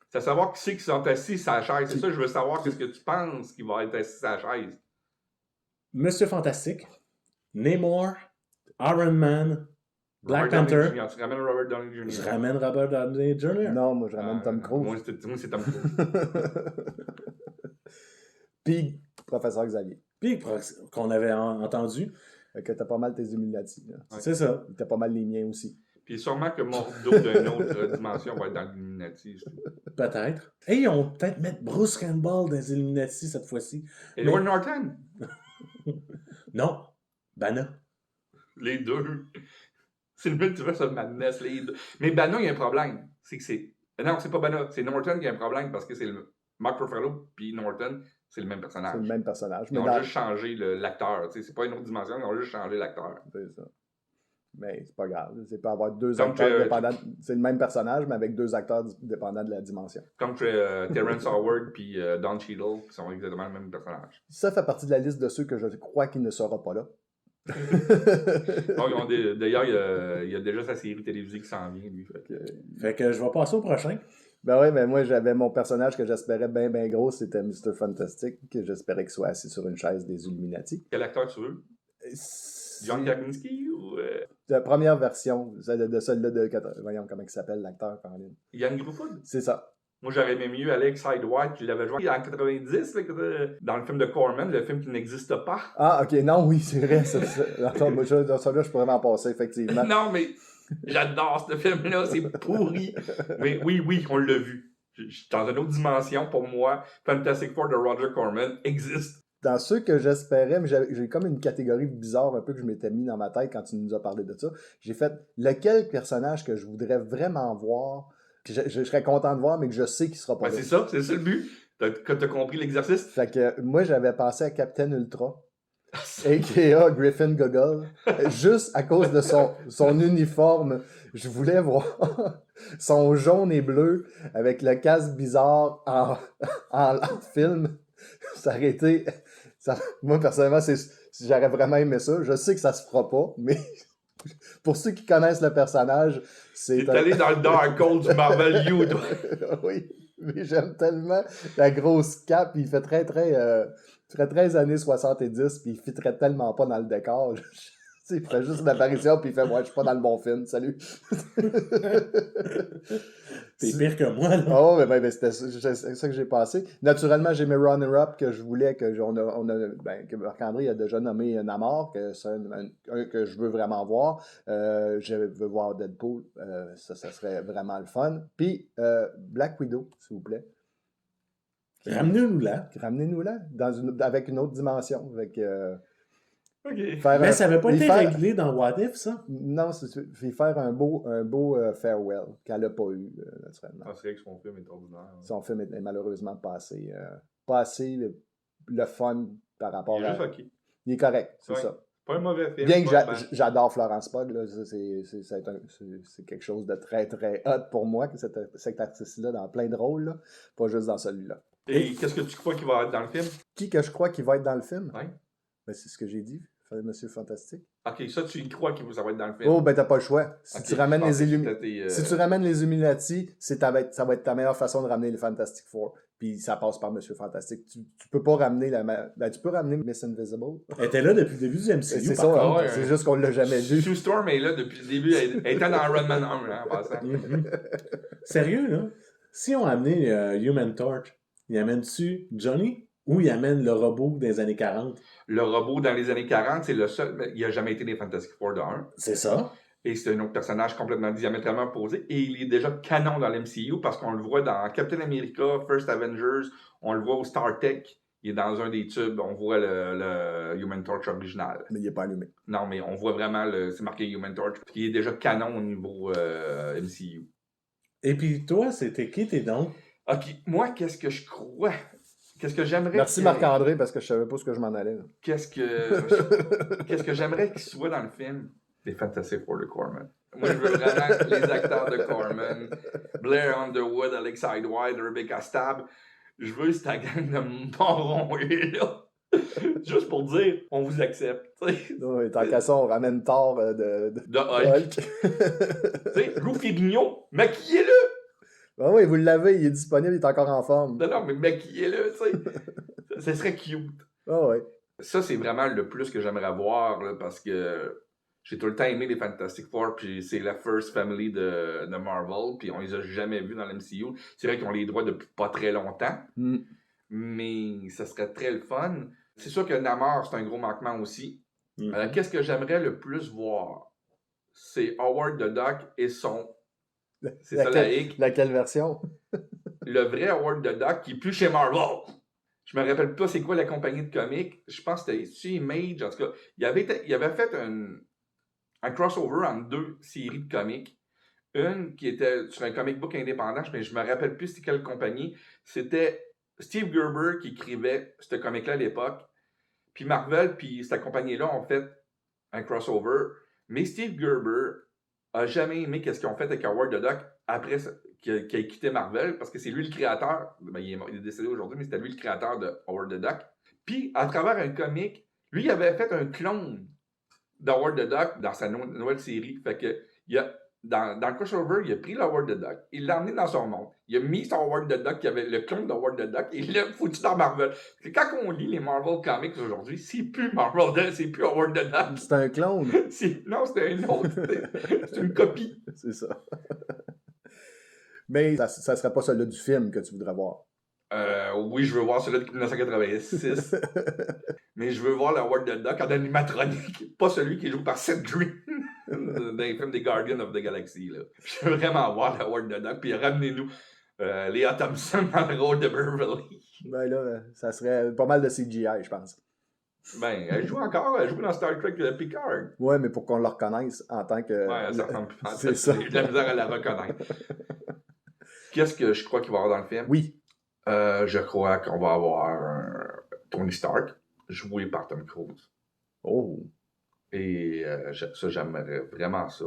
C'est à savoir qui c'est qui sont assis sur la chaise. C'est ça, je veux savoir qu'est-ce que tu penses qui va être assis sur la chaise. Monsieur Fantastique, Namor, Iron Man, Black Robert Downey Panther. Jr. Tu ramènes Robert Downey Jr. Je ramène Robert Downey Jr. Non, moi, je ramène Tom Cruise. Moi, c'est Tom Cruise. Puis, Professeur Xavier. Puis qu'on avait entendu, Fait que t'as pas mal tes Illuminati. Là. Ouais. c'est ça. T'as pas mal les miens aussi. Puis sûrement que Mordo d'une autre dimension va être dans l'Illuminati. Peut-être. Et ils ont peut-être mettre Bruce Campbell dans les Illuminati cette fois-ci. Edward Norton. Non. Banner. Les deux. C'est le multiverse of madness, les deux. Mais Banner, il y a un problème. C'est que c'est... Non, c'est pas Banner. C'est Norton qui a un problème parce que c'est le... Mark Ruffalo puis Norton, c'est le même personnage. C'est le même personnage. Ils Mais ont dans... juste changé l'acteur. C'est pas une autre dimension, ils ont juste changé l'acteur. C'est ça. Mais c'est pas grave. C'est pas avoir deux Donc, acteurs dépendants. C'est le même personnage, mais avec deux acteurs dépendants de la dimension. Comme Terrence Howard puis Don Cheadle, qui sont exactement le même personnage. Ça fait partie de la liste de ceux que je crois qu'il ne sera pas là. Donc, d'ailleurs, il y a déjà sa série télévisée qui s'en vient, lui. Fait que je vais passer au prochain. Ben oui, mais moi j'avais mon personnage que j'espérais bien gros, c'était Mr. Fantastic, que j'espérais qu'il soit assis sur une chaise des Illuminati. Quel acteur tu veux? John Krasinski ou La première version, celle de celle-là de... Voyons comment il s'appelle l'acteur, Caroline. Yann Gruffudd? C'est ça. Moi, j'aurais aimé mieux Alex Sidewhite, qui l'avait joué en 90, là, dans le film de Corman, le film qui n'existe pas. Ah, ok, non, oui, c'est vrai. Attends, moi, dans celui-là, je pourrais m'en passer, effectivement. Non, mais j'adore ce film-là, c'est pourri. Mais oui, on l'a vu. Dans une autre dimension, pour moi, Fantastic Four de Roger Corman existe. Dans ceux que j'espérais, mais j'ai comme une catégorie bizarre un peu que je m'étais mis dans ma tête quand tu nous as parlé de ça. J'ai fait lequel personnage que je voudrais vraiment voir, que je serais content de voir, mais que je sais qu'il sera pas Ben, là. c'est ça le but. T'as compris l'exercice? Fait que moi, j'avais pensé à Captain Ultra, a.k.a. Griffin Gogol, juste à cause de son uniforme. Je voulais voir son jaune et bleu avec le casque bizarre en film. Ça aurait été... moi, personnellement, j'aurais vraiment aimé ça. Je sais que ça se fera pas, mais pour ceux qui connaissent le personnage, c'est... T'es allé dans le dark hole du Marvel You, toi. Oui, mais j'aime tellement la grosse cape. Il fait très années 70, puis il fitterait tellement pas dans le décor. Il fait juste une apparition, puis il fait « Ouais, je suis pas dans le bon film, salut! » T'es pire que moi, là. Oh, mais c'était ça que j'ai passé. Naturellement, j'ai mes runner-up que je voulais, que Marc-André a déjà nommé Namor, que c'est un que je veux vraiment voir. Je veux voir Deadpool, ça serait vraiment le fun. Puis, Black Widow, s'il vous plaît. Ramenez-nous là. Ramenez-nous là, avec une autre dimension. Avec, OK. Mais ça n'avait pas été réglé dans What If, ça? Non, c'est faire un beau farewell qu'elle n'a pas eu, naturellement. Ah, c'est vrai que son film est ordinaire. Son film est malheureusement pas assez le fun par rapport Il est juste OK. Il est correct, c'est Ouais. ça. Pas un mauvais film. Bien que j'adore Florence Pugh, là, c'est quelque chose de très, très hot pour moi, que cette artiste-là, dans plein de rôles, là, pas juste dans celui-là. Et qu'est-ce que tu crois qu'il va être dans le film? Qui que je crois qui va être dans le film? Oui. Ben, c'est ce que j'ai dit, Monsieur Fantastique. OK, ça, tu y crois qu'il va être dans le film? Oh, ben t'as pas le choix. Si tu ramènes les Illuminati... Si tu ramènes les Illuminati, ça va être ta meilleure façon de ramener les Fantastic Four. Puis ça passe par Monsieur Fantastique. Tu peux pas ramener tu peux ramener Miss Invisible. Elle était là depuis le début du MCU. C'est ça, contre. c'est juste qu'on l'a jamais vu. Sue Storm est là depuis le début. Elle était dans Iron Man 1, hein, en passant. Sérieux, là? Si on amenait Human Torch, il amène-tu Johnny ou il amène le robot des années 40? Le robot dans les années 40, c'est le seul. Il n'a jamais été des Fantastic Four de 1. C'est ça. Et c'est un autre personnage complètement diamétralement opposé. Et il est déjà canon dans l'MCU parce qu'on le voit dans Captain America, First Avengers, on le voit au Star Trek. Il est dans un des tubes, on voit le Human Torch original. Mais il n'est pas allumé. Non, mais on voit vraiment, c'est marqué Human Torch, qui est déjà canon au niveau MCU. Et puis toi, c'était qui tes dons? OK, moi, qu'est-ce que je crois? Qu'est-ce que j'aimerais... Merci Marc-André, parce que je savais pas ce que je m'en allais. Là. Qu'est-ce que j'aimerais qu'il soit dans le film? Les Fantastic Four de Corman. Moi, je veux vraiment les acteurs de Corman. Blair Underwood, Alex Sidewide, Rebecca Stab. Je veux cette gang de morons là. Juste pour dire, on vous accepte. Oui, tant qu'à ça, on ramène Thor de Hulk. Tu sais, Lou Ferrigno, maquillez-le! Ben oui, vous l'avez, il est disponible, il est encore en forme. Non, mais maquillez-le, tu sais. Ça serait cute. Ah oui. Ça, c'est vraiment le plus que j'aimerais voir, là, parce que j'ai tout le temps aimé les Fantastic Four, puis c'est la first family de Marvel, puis on les a jamais vus dans l'MCU. C'est vrai qu'ils ont les droits depuis pas très longtemps, mais ça serait très le fun. C'est sûr que Namor, c'est un gros manquement aussi. Qu'est-ce que j'aimerais le plus voir? C'est Howard the Duck et son... C'est ça la hic. Laquelle version? Le vrai Howard the Duck qui est plus chez Marvel. Je me rappelle pas c'est quoi la compagnie de comics. Je pense que c'était Image. En tout cas, il avait fait un crossover entre deux séries de comics. Une qui était sur un comic book indépendant, mais je me rappelle plus c'était quelle compagnie. C'était Steve Gerber qui écrivait ce comic-là à l'époque. Puis Marvel, puis cette compagnie-là ont fait un crossover. Mais Steve Gerber a jamais aimé qu'est-ce qu'ils ont fait avec Howard the Duck après qu'il a quitté Marvel, parce que c'est lui le créateur. Ben, il est décédé aujourd'hui, mais c'était lui le créateur de Howard the Duck. Puis, à travers un comic, lui, il avait fait un clone d'Howard the Duck dans sa nouvelle série. Fait que, dans le crossover, il a pris l'Howard the Duck, il l'a emmené dans son monde, il a mis son Howard the Duck, qui avait le clone d'Howard the Duck, et il l'a foutu dans Marvel. Quand on lit les Marvel Comics aujourd'hui, c'est plus Marvel, c'est plus Howard the Duck. C'est un clone. Non, c'était un autre. C'est une copie. C'est ça. Mais ça serait pas celui du film que tu voudrais voir. Oui, je veux voir celui de 1986. Mais je veux voir le Howard the Duck en animatronique, pas celui qui est joué par Seth Green dans les films des Guardians of the Galaxy. Là. Je veux vraiment voir le Howard the Duck, puis ramenez-nous Léa Thompson dans le rôle de Beverly. Ben là, ça serait pas mal de CGI, je pense. Ben, elle joue dans Star Trek Picard. Ouais, mais pour qu'on le reconnaisse en tant que... Ouais, ça ressemble plus. C'est ça. J'ai de la misère à la reconnaître. Qu'est-ce que je crois qu'il va y avoir dans le film? Oui. Je crois qu'on va avoir Tony Stark, joué par Tom Cruise. Oh. Et ça, j'aimerais vraiment ça.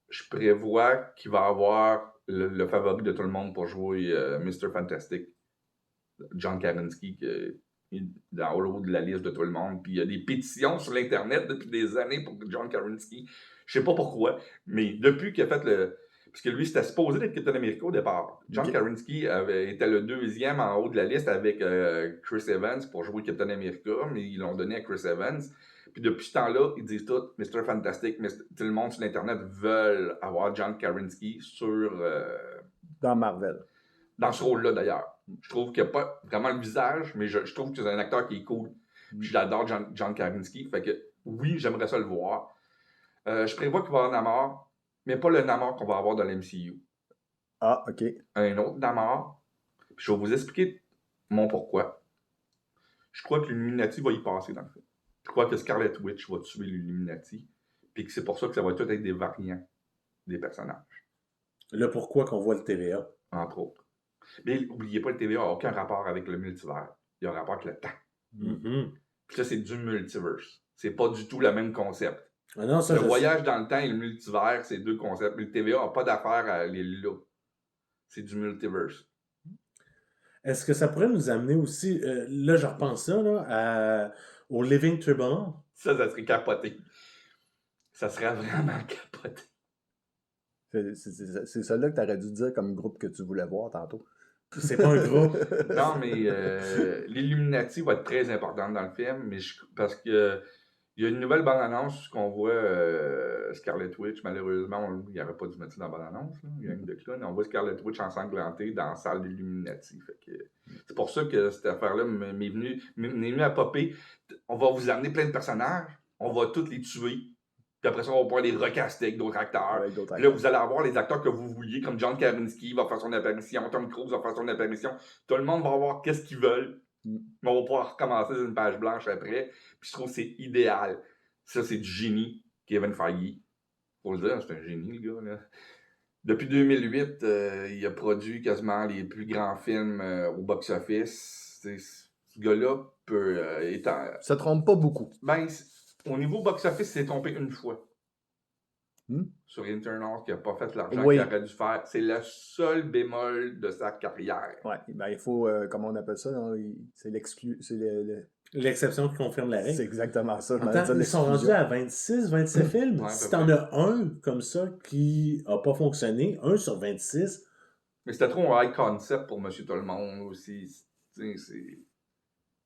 Je prévois qu'il va avoir le favori de tout le monde pour jouer Mr. Fantastic, John Krasinski, qui est dans le haut de la liste de tout le monde. Puis il y a des pétitions sur l'Internet depuis des années pour John Krasinski. Je sais pas pourquoi, mais depuis qu'il a fait le... Parce que lui, c'était supposé d'être Captain America au départ. John Krasinski était le deuxième en haut de la liste avec Chris Evans pour jouer Captain America, mais ils l'ont donné à Chris Evans. Puis depuis ce temps-là, ils disent tout, Mr. Fantastic, tout le monde sur l'Internet veulent avoir John Krasinski sur... dans Marvel. Dans ce rôle-là, d'ailleurs. Je trouve qu'il n'y a pas vraiment le visage, mais je trouve que c'est un acteur qui est cool. Puis j'adore John Krasinski. Fait que oui, j'aimerais ça le voir. Je prévois qu'il va y avoir Namor, mais pas le Namor qu'on va avoir dans l'MCU. Ah, OK. Un autre Namor. Puis je vais vous expliquer mon pourquoi. Je crois que l'Illuminati va y passer dans le film. Je crois que Scarlet Witch va tuer l'Illuminati. Puis que c'est pour ça que ça va tout être des variants des personnages. Le pourquoi qu'on voit le TVA. Entre autres. Mais n'oubliez pas, le TVA n'a aucun rapport avec le multivers. Il y a un rapport avec le temps. Mm-hmm. Puis ça, c'est du multiverse. C'est pas du tout le même concept. Ah non, ça, le voyage dans le temps et le multivers, c'est deux concepts. Mais le TVA n'a pas d'affaire à aller là. C'est du multiverse. Est-ce que ça pourrait nous amener aussi, là je repense ça, là, au Living Tribunal? Ça serait capoté. Ça serait vraiment capoté. C'est ça là que tu aurais dû dire comme groupe que tu voulais voir tantôt. C'est pas un groupe. Non, mais l'Illuminati va être très importante dans le film, mais parce que il y a une nouvelle bande-annonce qu'on voit Scarlet Witch. Malheureusement, il n'aurait pas dû mettre ça dans la bande-annonce. Il y a une de clown. On voit Scarlet Witch ensanglantée dans la salle d'Illuminati. C'est pour ça que cette affaire-là m'est venue à popper. On va vous amener plein de personnages. On va tous les tuer. Puis après ça, on va pouvoir les recaster avec d'autres acteurs. Puis là, vous allez avoir les acteurs que vous vouliez, comme John Krasinski va faire son apparition, Tom Cruise va faire son apparition. Tout le monde va avoir qu'est-ce qu'ils veulent. Mais on va pouvoir recommencer sur une page blanche après. Puis je trouve que c'est idéal. Ça, c'est du génie, Kevin Feige. Faut le dire, c'est un génie, le gars. Là. Depuis 2008, il a produit quasiment les plus grands films au box-office. Ce gars-là peut être... Ça trompe pas beaucoup. Ben, au niveau box-office, il s'est trompé une fois. Sur Eternals, qui n'a pas fait l'argent qu'il aurait dû faire. C'est le seul bémol de sa carrière. Ouais, ben il faut, comment on appelle ça, c'est l'exception qui confirme la règle. C'est exactement ça. Ils sont rendus à 26, 27 films. Ouais, si t'en as un comme ça qui n'a pas fonctionné, 1 sur 26. Mais c'était trop un high concept pour Monsieur Tout-le-Monde aussi.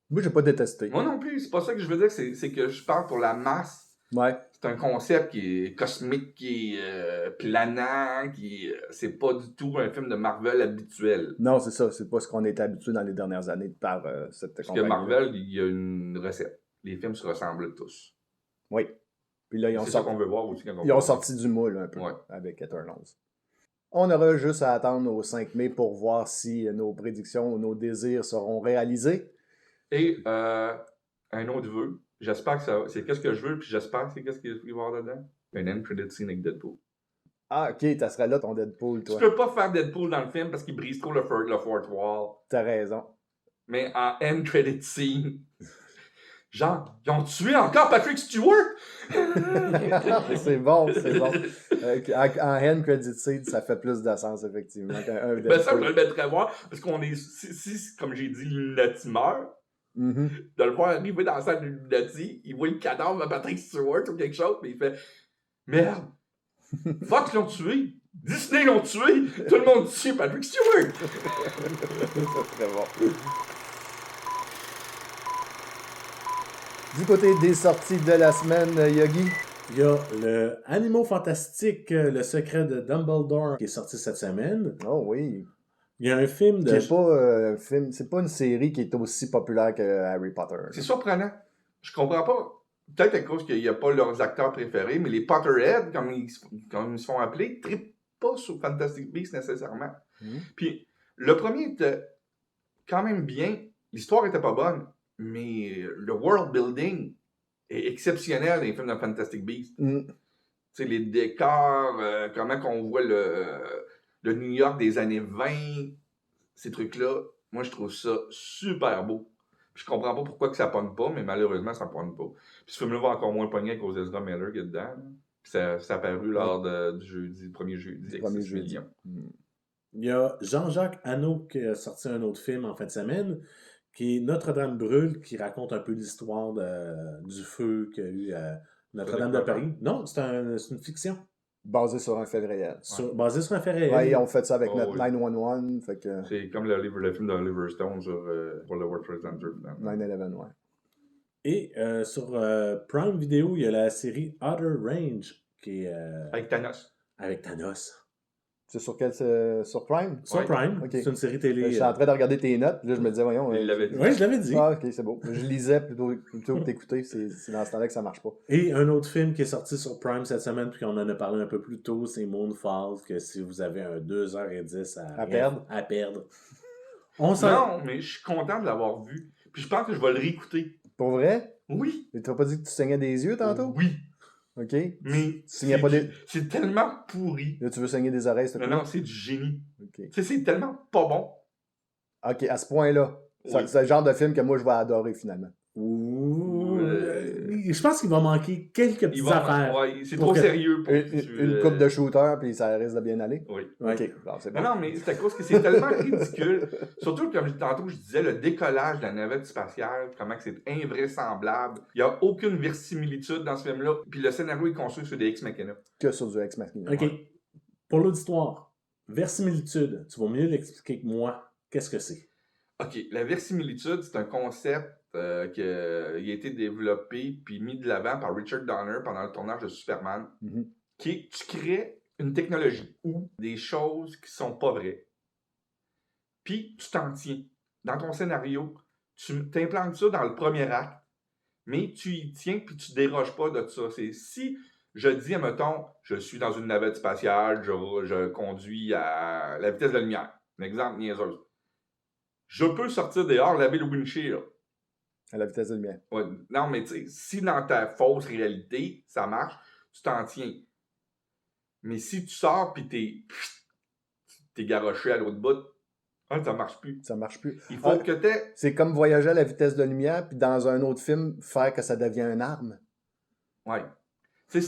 Moi, j'ai pas détesté. Moi non plus. C'est pas ça que je veux dire. C'est que je parle pour la masse. Ouais. C'est un concept qui est cosmique, qui est planant, c'est pas du tout un film de Marvel habituel. Non, c'est ça. C'est pas ce qu'on était habitué dans les dernières années par cette compagnie. Parce que Marvel, il y a une recette. Les films se ressemblent tous. Oui. Puis là, c'est ça qu'on veut voir aussi. Ils ont sorti du moule un peu avec Eternals. On aura juste à attendre au 5 mai pour voir si nos prédictions ou nos désirs seront réalisés. Et un autre vœu. J'espère que c'est qu'est-ce que je veux, puis j'espère que c'est qu'est-ce qu'il va y avoir dedans. Un end credit scene avec Deadpool. Ah, ok, ça serait là ton Deadpool, toi. Tu peux pas faire Deadpool dans le film parce qu'il brise trop le fourth wall. T'as raison. Mais en end credit scene, genre, ils ont tué encore Patrick Stewart! C'est bon, c'est bon. En end credit scene, ça fait plus de sens, effectivement. Ben ça, je le mettrais voir, parce qu'on est, si comme j'ai dit, l'Illuminati meurt, de le voir arriver dans la salle de l'Illuminati, il voit le cadavre de Patrick Stewart ou quelque chose, mais il fait merde, Fox l'ont tué, Disney l'ont tué, tout le monde tue Patrick Stewart. C'est très bon. Du côté des sorties de la semaine, Yogi, il y a le Animaux Fantastiques, le secret de Dumbledore qui est sorti cette semaine. Oh oui. Il y a un film de... C'est pas une série qui est aussi populaire que Harry Potter. C'est surprenant. Je comprends pas. Peut-être à cause qu'il n'y a pas leurs acteurs préférés, mais les Potterheads, comme ils se font appeler, ne trippent pas sur Fantastic Beasts nécessairement. Puis le premier était quand même bien. L'histoire était pas bonne, mais le world building est exceptionnel dans les films de Fantastic Beasts. Tu sais, les décors, comment qu'on voit le New York des années 20, ces trucs-là, moi, je trouve ça super beau. Puis je comprends pas pourquoi que ça pogne pas, mais malheureusement, ça pogne pas. Puis ce film-là va encore moins pogner à cause d'Ezra Miller qui est dedans. Puis ça a apparu lors du premier jeudi. Il y a Jean-Jacques Hano qui a sorti un autre film en fin de semaine, qui est Notre-Dame brûle, qui raconte un peu l'histoire du feu qu'il y a eu à Notre-Dame de Paris. Non, c'est une fiction. Basé sur un fait réel. Basé sur un fait réel. Ouais, ils ont fait ça avec notre 911. Fait que... C'est comme le film d'Oliver Stone pour le World Trade Center. 9/11, ouais. Et sur Prime Video, il y a la série Outer Range qui est... avec Thanos. Avec Thanos. C'est sur quel? Sur Prime? Sur Prime. Okay. C'est une série télé. Je suis en train de regarder tes notes. Là, je me disais, voyons. Il l'avait dit. Oui, je l'avais dit. Ah, ok, c'est beau. Je lisais plutôt que t'écouter. C'est dans ce temps-là que ça marche pas. Et un autre film qui est sorti sur Prime cette semaine, puis on en a parlé un peu plus tôt, c'est Moonfall, que si vous avez un 2h10 à perdre. Non, mais je suis content de l'avoir vu. Puis je pense que je vais le réécouter. Pour vrai? Oui. Tu t'as pas dit que tu saignais des yeux tantôt? Oui. OK. Mais Tu saignais pas des... c'est tellement pourri. Là, tu veux saigner des oreilles, s'il te plaît? Non, c'est du génie. OK. Tu sais, c'est tellement pas bon. OK, à ce point-là. Oui. C'est le genre de film que moi, je vais adorer, finalement. Ouh, je pense qu'il va manquer quelques petites affaires. Ouais, c'est trop sérieux pour Une coupe de shooter, puis ça risque de bien aller. Oui. OK, bon, c'est bon. Non, mais c'est à cause que c'est tellement ridicule. Surtout, comme tantôt, je disais, le décollage de la navette spatiale, comment que c'est invraisemblable. Il n'y a aucune verisimilitude dans ce film-là. Puis le scénario est construit sur des ex-machina. Que sur du Ex Machina. OK. Pour l'auditoire, verisimilitude, tu vas mieux l'expliquer que moi. Qu'est-ce que c'est? OK. La verisimilitude, c'est un concept qui a été développé puis mis de l'avant par Richard Donner pendant le tournage de Superman. Mhm. Qui est, tu crées une technologie ou des choses qui sont pas vraies. Puis tu t'en tiens. Dans ton scénario, tu t'implantes ça dans le premier acte, mais tu y tiens puis tu déroges pas de ça. C'est si je dis, admettons, je suis dans une navette spatiale, je conduis à la vitesse de la lumière. Un exemple niaiseuse. Je peux sortir dehors, laver le windshield. À la vitesse de lumière. Ouais, non, mais tu sais, si dans ta fausse réalité, ça marche, tu t'en tiens. Mais si tu sors pis t'es garoché à l'autre bout, ça marche plus. Ça marche plus. Il faut que t'aies... C'est comme voyager à la vitesse de lumière, puis dans un autre film, faire que ça devient une arme. Ouais. C'est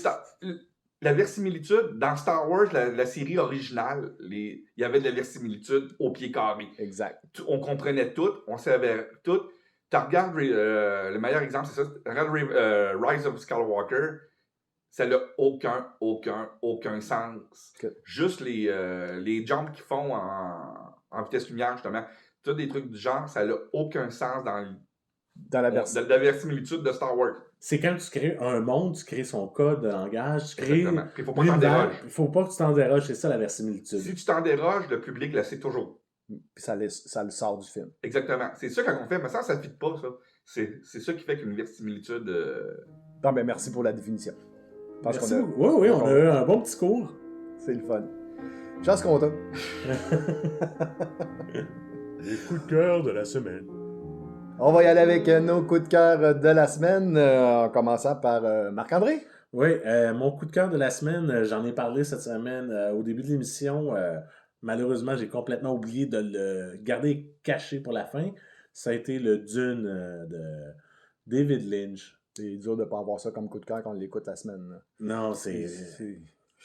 la verisimilitude, dans Star Wars, la série originale, il y avait de la verisimilitude au pied carré. Exact. On comprenait tout, on savait tout. Tu regardes, le meilleur exemple, c'est ça. Regarde Rise of Skywalker, ça n'a aucun sens. Okay. Juste les jumps qu'ils font en vitesse lumière, justement. Tous des trucs du genre, ça n'a aucun sens dans la verisimilitude de Star Wars. C'est quand tu crées un monde, tu crées son code de langage, tu crées... Exactement. Il faut pas t'en déroger. Il faut pas que tu t'en déroges, c'est ça la verisimilitude. Si tu t'en déroges, le public le sait toujours. Puis ça le sort du film. Exactement. C'est ça quand on fait, mais ça ne fit pas, ça. C'est ça qui fait qu'une verisimilitude... Non, ben merci pour la définition. Merci beaucoup. Oui, on a eu un bon petit cours. C'est le fun. Chance content. Les coups de cœur de la semaine. On va y aller avec nos coups de cœur de la semaine, en commençant par Marc-André. Oui, mon coup de cœur de la semaine, j'en ai parlé cette semaine au début de l'émission. Malheureusement, j'ai complètement oublié de le garder caché pour la fin. Ça a été le Dune de David Lynch. C'est dur de ne pas avoir ça comme coup de cœur quand on l'écoute la semaine. Là. Non, c'est...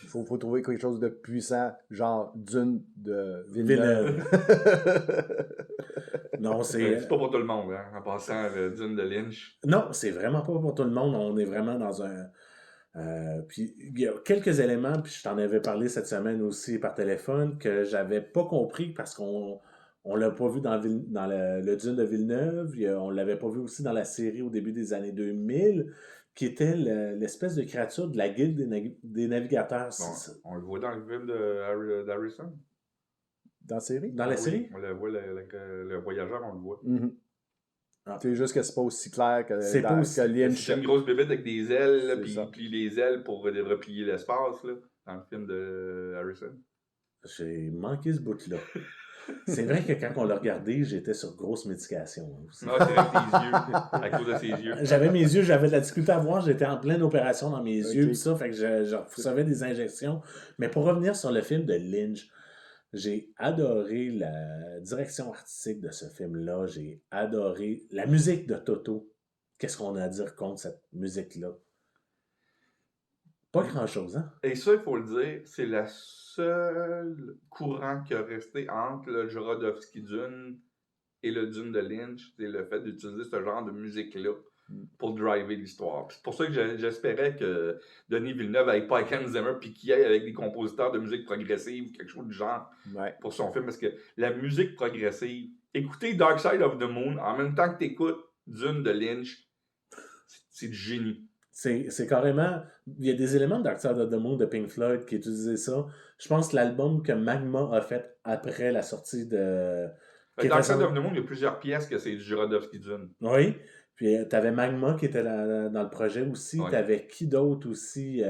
Il faut trouver quelque chose de puissant, genre Dune de Villeneuve. Non, c'est pas pour tout le monde, hein, en passant Dune de Lynch. Non, c'est vraiment pas pour tout le monde. On est vraiment dans un... puis il y a quelques éléments, puis je t'en avais parlé cette semaine aussi par téléphone, que j'avais pas compris parce qu'on l'a pas vu dans le Dune de Villeneuve, on l'avait pas vu aussi dans la série au début des années 2000, qui était l'espèce de créature de la guilde des navigateurs. Bon, on le voit dans le film d'Harrison. Dans la série? Dans la série? On le voit, le voyageur, on le voit. Mm-hmm. Ah. C'est juste que c'est pas aussi clair que, c'est pas aussi... Lynch. C'est une grosse bébête avec des ailes, puis il plie les ailes pour replier l'espace, là, dans le film de Harrison. J'ai manqué ce bout-là. C'est vrai que quand on l'a regardé, j'étais sur grosse médication. Aussi. Non, c'est avec tes yeux, à cause de ses yeux. J'avais mes yeux, j'avais de la difficulté à voir, j'étais en pleine opération dans mes yeux, tout ça, fait que je recevais des injections. Mais pour revenir sur le film de Lynch, j'ai adoré la direction artistique de ce film-là, j'ai adoré la musique de Toto. Qu'est-ce qu'on a à dire contre cette musique-là? Pas grand-chose, hein? Et ça, il faut le dire, c'est la seule courant qui a resté entre le Jodorowsky Dune et le Dune de Lynch, c'est le fait d'utiliser ce genre de musique-là pour driver l'histoire. C'est pour ça que j'espérais que Denis Villeneuve n'aille pas avec Hans Zimmer puis qu'il aille avec des compositeurs de musique progressive, quelque chose du genre pour son film, parce que la musique progressive, écouter Dark Side of the Moon en même temps que tu écoutes Dune de Lynch, c'est du génie. C'est carrément... Il y a des éléments de Dark Side of the Moon de Pink Floyd qui utilisaient ça. Je pense que l'album que Magma a fait après la sortie de... Dark Side of the Moon, il y a plusieurs pièces que c'est du Jodorowsky Dune. Oui. Puis t'avais Magma qui était dans le projet aussi. Oui. T'avais qui d'autre aussi?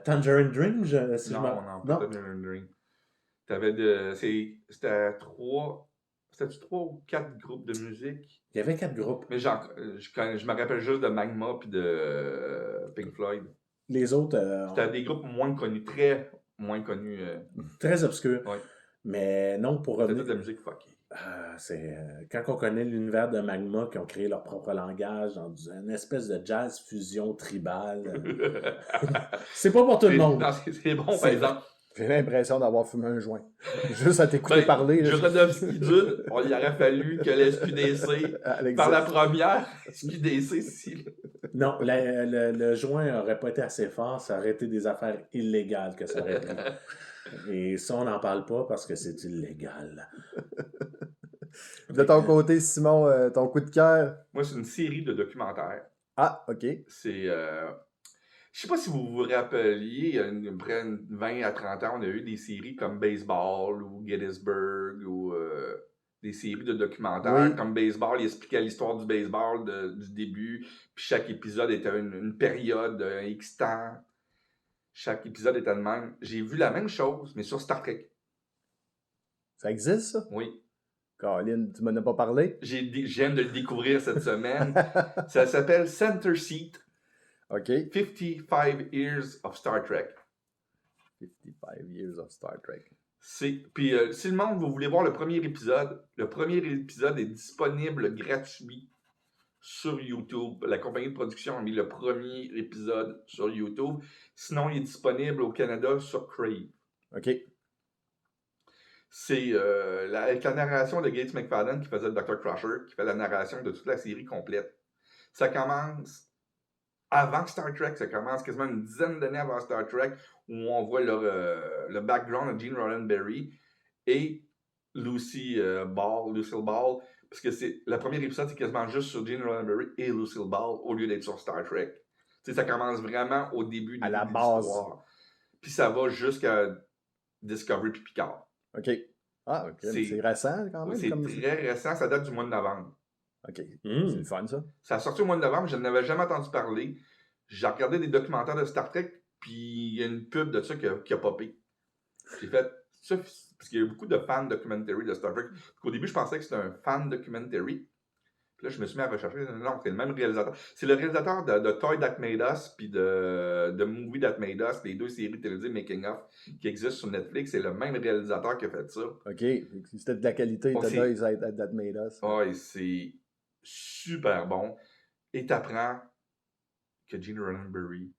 Tangerine Dream? Non, pas Tangerine Dream. T'avais c'était 3... C'était-tu 3 ou 4 groupes de musique? Il y avait 4 groupes. Mais je me rappelle juste de Magma puis de Pink Floyd. Les autres, C'était des groupes moins connus, très moins connus. très obscurs. Ouais. Mais non, pour C'était revenir... toute de la musique fuckée. c'est quand on connaît l'univers de Magma, qui ont créé leur propre langage dans une espèce de jazz fusion tribal. C'est pas pour tout le monde. Non, c'est bon, par exemple. J'ai l'impression d'avoir fumé un joint. Juste à t'écouter parler. Jodorowsky Dude, il aurait fallu que la SQDC, par la première SQDC, si. Non, le joint aurait pas été assez fort, ça aurait été des affaires illégales que ça aurait pris. Et ça, on n'en parle pas parce que c'est illégal. De ton côté, Simon, ton coup de cœur? Moi, c'est une série de documentaires. Ah, OK. C'est... je sais pas si vous vous rappeliez, après 20 à 30 ans, on a eu des séries comme Baseball ou Gettysburg ou des séries de documentaires. Oui. Comme Baseball, il expliquait l'histoire du baseball du début, puis chaque épisode était une période, un X temps. Chaque épisode était de même. J'ai vu la même chose, mais sur Star Trek. Ça existe, ça? Oui. Caroline, tu m'en as pas parlé? Je viens de le découvrir cette semaine. Ça s'appelle Center Seat. OK. 55 Years of Star Trek. 55 Years of Star Trek. Puis si le monde, vous voulez voir le premier épisode est disponible gratuit sur YouTube. La compagnie de production a mis le premier épisode sur YouTube. Sinon, il est disponible au Canada sur Crave. OK. C'est avec la narration de Gates McFadden qui faisait le Dr. Crusher, qui fait la narration de toute la série complète. Ça commence avant Star Trek, ça commence quasiment une dizaine d'années avant Star Trek, où on voit le background de Gene Roddenberry et Lucille Ball, parce que le premier épisode, c'est quasiment juste sur Gene Roddenberry et Lucille Ball, au lieu d'être sur Star Trek. T'sais, ça commence vraiment au début de l'histoire. Puis ça va jusqu'à Discovery puis Picard. OK. Ah, OK. C'est récent, quand même. C'est très récent, ça date du mois de novembre. OK. C'est le fun, ça. Ça a sorti au mois de novembre, je n'avais jamais entendu parler. J'ai regardé des documentaires de Star Trek, puis il y a une pub de ça qui a popé. J'ai fait ça, parce qu'il y a beaucoup de fan documentary de Star Trek. Au début, je pensais que c'était un fan documentary. Puis là, je me suis mis à rechercher. Non, c'est le même réalisateur. C'est le réalisateur de Toy That Made Us, puis de Movie That Made Us, les deux séries télévisées Making of qui existent sur Netflix. C'est le même réalisateur qui a fait ça. OK. C'était de la qualité, Toy That Made Us. Ouais, c'est super bon. Et t'apprends que Gene Roddenberry,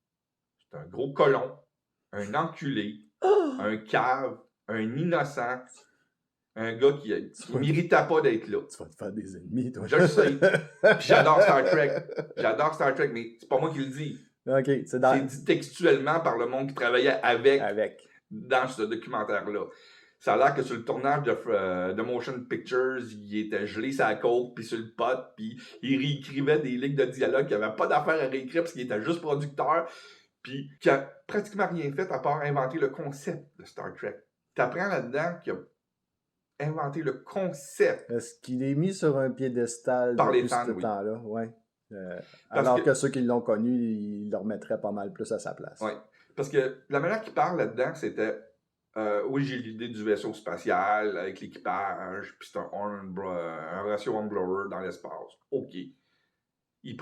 c'est un gros colon, un enculé, un cave, un innocent, un gars qui méritait pas d'être là. Tu vas te faire des ennemis, toi. Je le sais. Puis j'adore Star Trek. J'adore Star Trek, mais c'est pas moi qui le dis. OK. C'est dit textuellement par le monde qui travaillait avec. Dans ce documentaire-là. Ça a l'air que sur le tournage de Motion Pictures, il était gelé sur la côte, puis sur le pot, puis il réécrivait des lignes de dialogue qui n'avaient pas d'affaire à réécrire parce qu'il était juste producteur, puis qui a pratiquement rien fait à part inventer le concept de Star Trek. T'apprends là-dedans qu'il a inventé le concept. Est-ce qu'il est mis sur un piédestal par les depuis fans, ce oui. temps-là? Oui. Alors que ceux qui l'ont connu, ils le remettraient pas mal plus à sa place. Oui. Parce que la manière qu'il parle là-dedans, c'était oui, j'ai l'idée du vaisseau spatial avec l'équipage, puis c'est un ratio Hornblower dans l'espace. OK. Il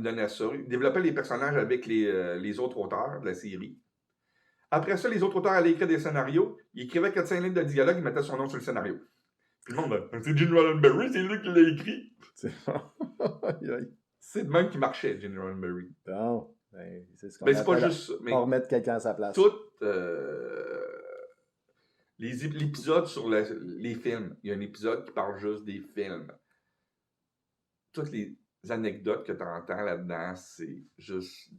donnait ça. Il développait les personnages avec les autres auteurs de la série. Après ça, les autres auteurs allaient écrire des scénarios. Il écrivait 4-5 lignes de dialogue, il mettait son nom sur le scénario. Puis le monde, c'est Gene Roddenberry, c'est lui qui l'a écrit. C'est de même qui marchait, Gene Roddenberry. Bon. Ben, c'est ce qu'on c'est pas juste ça. Mais remettre quelqu'un à sa place. Tout l'épisode sur les films. Il y a un épisode qui parle juste des films. Toutes les anecdotes que tu entends là-dedans, c'est juste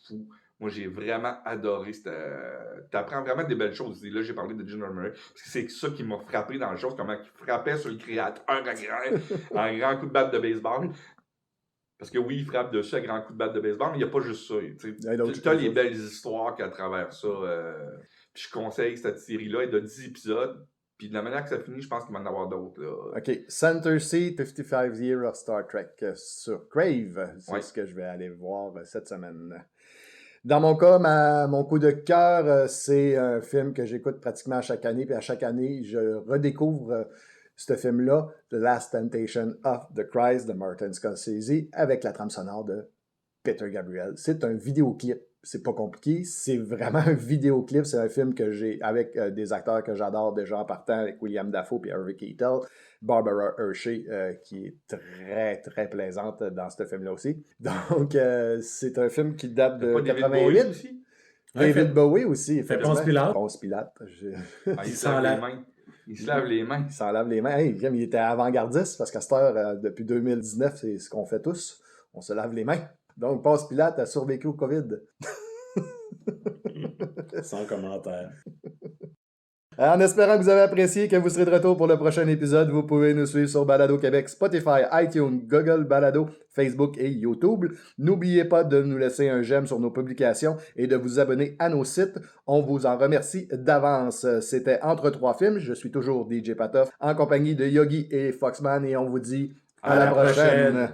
fou. Moi, j'ai vraiment adoré. Tu apprends vraiment des belles choses. Et là, j'ai parlé de Gene Roddenberry, parce que c'est ça qui m'a frappé dans la chose, comment il frappait sur le créateur un grand coup de batte de baseball. Parce que oui, il frappe dessus à grand coup de batte de baseball, mais il n'y a pas juste ça. Tu as les belles histoires qu'à travers ça. Puis je conseille cette série-là, elle a 10 épisodes. Puis de la manière que ça finit, je pense qu'il va en avoir d'autres. Là. OK. Center Seat, 55 Years of Star Trek sur Crave. C'est ce que je vais aller voir cette semaine. Dans mon cas, mon coup de cœur, c'est un film que j'écoute pratiquement à chaque année. Puis à chaque année, je redécouvre ce film-là, The Last Temptation of the Christ de Martin Scorsese, avec la trame sonore de Peter Gabriel. C'est un vidéoclip. C'est pas compliqué, c'est vraiment un vidéoclip. C'est un film que j'ai avec des acteurs que j'adore déjà en partant, avec William Dafoe et Harvey Keitel, Barbara Hershey, qui est très, très plaisante dans ce film-là aussi. Donc, c'est un film qui date de 88. Aussi? David Bowie aussi. Fait Ponce Pilate. Ponce Pilate. Il se lave les mains. Il se lave les mains. Il s'en lave les mains. Hey, il était avant-gardiste parce qu'à cette heure, depuis 2019, c'est ce qu'on fait tous. On se lave les mains. Donc, Ponce Pilate a survécu au COVID. Sans commentaire. En espérant que vous avez apprécié et que vous serez de retour pour le prochain épisode, vous pouvez nous suivre sur Balado Québec, Spotify, iTunes, Google Balado, Facebook et YouTube. N'oubliez pas de nous laisser un j'aime sur nos publications et de vous abonner à nos sites. On vous en remercie d'avance. C'était Entre trois films. Je suis toujours DJ Patoff en compagnie de Yogi et Foxman et on vous dit à la prochaine.